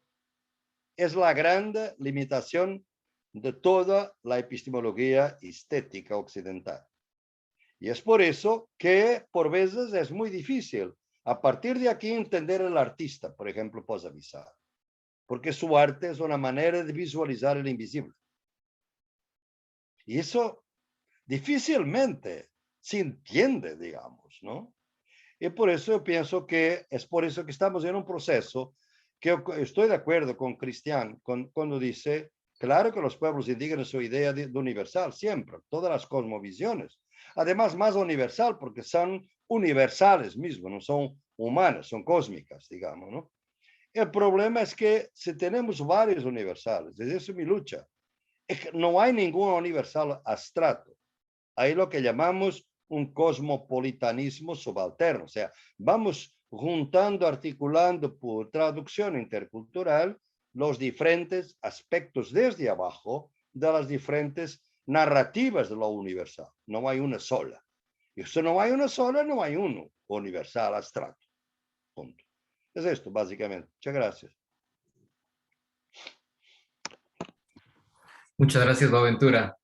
Speaker 2: es la gran limitación de toda la epistemología estética occidental. Y es por eso que por veces es muy difícil a partir de aquí entender el artista, por ejemplo, Posavisar, porque su arte es una manera de visualizar el invisible. Y eso difícilmente se entiende, digamos, ¿no? Y por eso yo pienso que es por eso que estamos en un proceso que estoy de acuerdo con Cristian cuando dice, claro que los pueblos indígenas son idea de universal siempre, todas las cosmovisiones. Además, más universal porque son universales mismos, no son humanas, son cósmicas, digamos, ¿no? El problema es que si tenemos varios universales, esa es mi lucha, es que no hay ningún universal abstracto. Hay lo que llamamos un cosmopolitanismo subalterno, o sea, vamos juntando, articulando por traducción intercultural los diferentes aspectos desde abajo de las diferentes narrativas de lo universal. No hay una sola. Y si no hay una sola, no hay uno universal abstracto. Punto. Es esto, básicamente. Muchas gracias.
Speaker 7: Muchas gracias, Boaventura.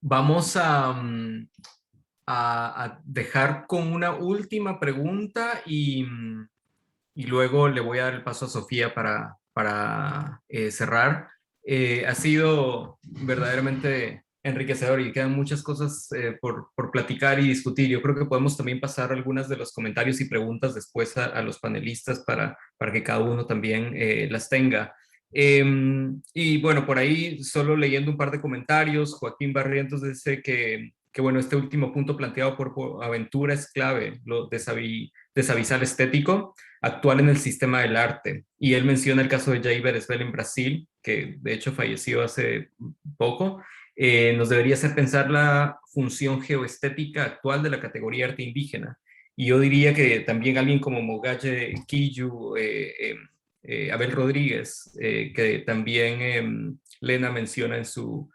Speaker 7: Vamos a dejar con una última pregunta y luego le voy a dar el paso a Sofía para cerrar. Ha sido verdaderamente enriquecedor y quedan muchas cosas por platicar y discutir. Yo creo que podemos también pasar algunas de los comentarios y preguntas después a los panelistas para que cada uno también las tenga. Y bueno, por ahí solo leyendo un par de comentarios, Joaquín Barrientos dice que bueno, este último punto planteado por Boaventura es clave, lo desavisar estético actual en el sistema del arte. Y él menciona el caso de Jair Beresfeld en Brasil, que de hecho falleció hace poco. Nos debería hacer pensar la función geoestética actual de la categoría arte indígena. Y yo diría que también alguien como Mogalle Quillu, Abel Rodríguez, que también Lena menciona en su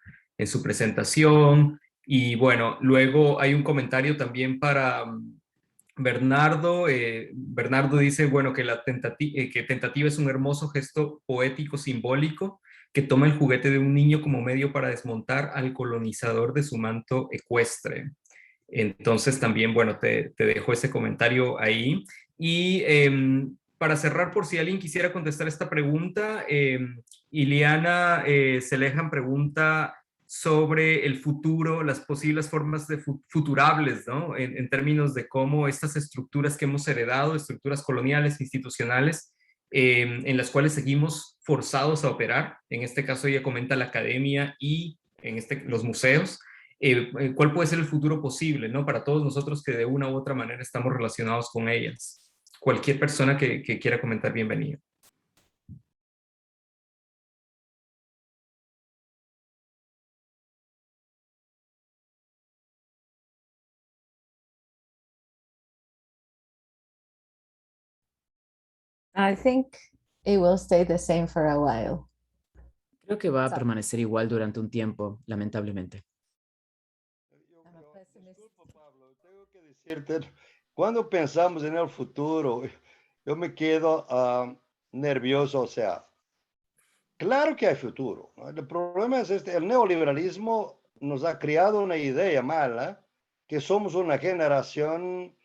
Speaker 7: presentación. Y bueno, luego hay un comentario también para Bernardo. Bernardo dice, bueno, que que tentativa es un hermoso gesto poético simbólico que toma el juguete de un niño como medio para desmontar al colonizador de su manto ecuestre. Entonces también, bueno, te dejo ese comentario ahí. Y para cerrar, por si alguien quisiera contestar esta pregunta, Iliana Selejan pregunta sobre el futuro, las posibles formas de futurables, ¿no? En términos de cómo estas estructuras que hemos heredado, estructuras coloniales, institucionales, en las cuales seguimos forzados a operar. En este caso ella comenta la academia y los museos. ¿Cuál puede ser el futuro posible, ¿no? Para todos nosotros que de una u otra manera estamos relacionados con ellas. Cualquier persona que quiera comentar, bienvenido.
Speaker 11: I think it will stay the same for a while.
Speaker 3: Creo que va a permanecer igual durante un tiempo, lamentablemente.
Speaker 2: Disculpa, Pablo, tengo que decirte, cuando pensamos en el futuro, yo me quedo nervioso, o sea, claro que hay futuro, ¿no? El problema es el neoliberalismo nos ha creado una idea mala que somos una generación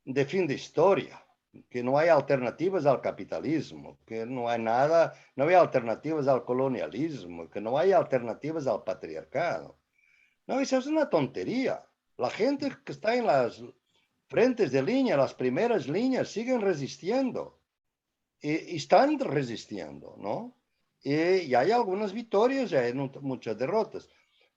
Speaker 2: de fin de historia, que no hay alternativas al capitalismo, que no hay nada, no hay alternativas al colonialismo, que no hay alternativas al patriarcado. No, eso es una tontería. La gente que está en las frentes de línea, las primeras líneas, siguen resistiendo. Y están resistiendo, ¿no? Y hay algunas victorias y hay muchas derrotas.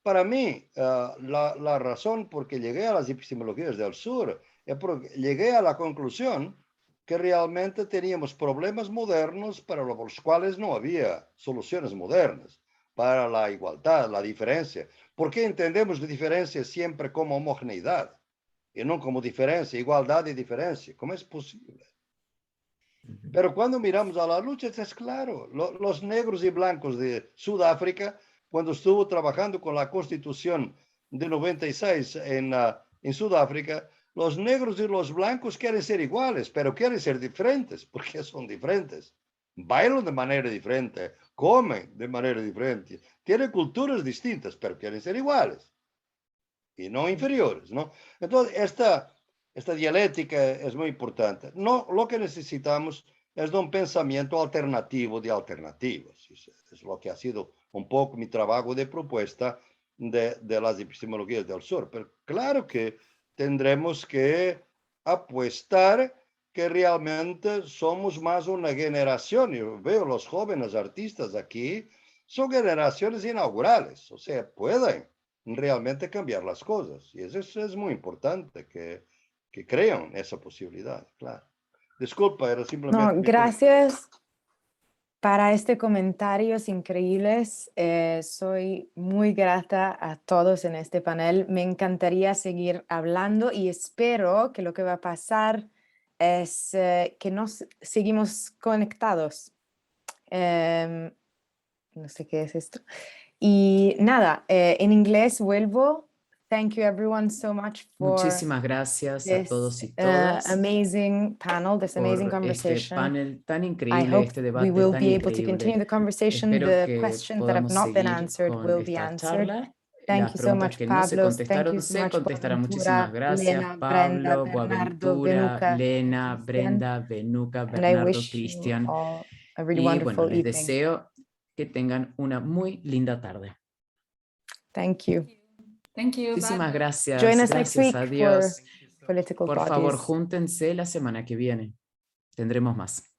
Speaker 2: Para mí, la razón por que llegué a las epistemologías del sur es porque llegué a la conclusión que realmente teníamos problemas modernos para los cuales no había soluciones modernas, para la igualdad, la diferencia. ¿Por qué entendemos la diferencia siempre como homogeneidad y no como diferencia, igualdad y diferencia? ¿Cómo es posible? Pero cuando miramos a la lucha, es claro, los negros y blancos de Sudáfrica, cuando estuvo trabajando con la Constitución de 96 en Sudáfrica, los negros y los blancos quieren ser iguales, pero quieren ser diferentes, porque son diferentes. Bailan de manera diferente, comen de manera diferente, tienen culturas distintas, pero quieren ser iguales y no inferiores, ¿no? Entonces, esta dialéctica es muy importante. No, lo que necesitamos es de un pensamiento alternativo de alternativas. Es lo que ha sido un poco mi trabajo de propuesta de las epistemologías del sur. Pero claro que tendremos que apostar que realmente somos más una generación. Yo veo los jóvenes artistas aquí, son generaciones inaugurales, o sea, pueden realmente cambiar las cosas. Y eso es muy importante, que crean esa posibilidad, claro. Disculpa, era simplemente...
Speaker 1: No, gracias para este comentarios increíbles. Soy muy grata a todos en este panel. Me encantaría seguir hablando y espero que lo que va a pasar es que nos seguimos conectados. No sé qué es esto. Y nada, en inglés vuelvo. Thank you everyone so much for
Speaker 3: Muchísimas gracias a
Speaker 1: this
Speaker 3: todos y todas
Speaker 1: amazing panel, this amazing
Speaker 3: por este
Speaker 1: conversation.
Speaker 3: panel tan
Speaker 1: I
Speaker 3: increíble,
Speaker 1: hope
Speaker 3: este
Speaker 1: we
Speaker 3: debate
Speaker 1: will
Speaker 3: tan
Speaker 1: be able to continue
Speaker 3: increíble.
Speaker 1: the conversation.
Speaker 3: Espero
Speaker 1: The
Speaker 3: que
Speaker 1: questions that have
Speaker 3: podamos
Speaker 1: not been
Speaker 3: seguir
Speaker 1: answered
Speaker 3: con
Speaker 1: will be
Speaker 3: esta
Speaker 1: answered.
Speaker 3: charla.
Speaker 1: Thank
Speaker 3: Las
Speaker 1: you so
Speaker 3: preguntas
Speaker 1: much,
Speaker 3: que no se
Speaker 1: Pablos. Thank
Speaker 3: contestaron
Speaker 1: you so
Speaker 3: se
Speaker 1: much,
Speaker 3: contestarán.
Speaker 1: Boaventura,
Speaker 3: Muchísimas gracias.
Speaker 1: Lena, Brenda,
Speaker 3: Pablo,
Speaker 1: Bernardo,
Speaker 3: Boaventura,
Speaker 1: Venuca,
Speaker 3: Lena,
Speaker 1: Christian.
Speaker 3: Brenda, Venuca,
Speaker 1: And I
Speaker 3: Bernardo,
Speaker 1: wish you
Speaker 3: Cristian.
Speaker 1: all a really
Speaker 3: Y bueno,
Speaker 1: wonderful
Speaker 3: les
Speaker 1: evening.
Speaker 3: deseo que tengan una muy linda tarde.
Speaker 1: Thank you.
Speaker 6: Thank you.
Speaker 3: Muchísimas
Speaker 6: Bye.
Speaker 3: gracias.
Speaker 1: Join us next
Speaker 3: Gracias,
Speaker 1: week
Speaker 3: adiós.
Speaker 1: for political
Speaker 3: Por favor,
Speaker 1: bodies.
Speaker 3: júntense la semana que viene. Tendremos más.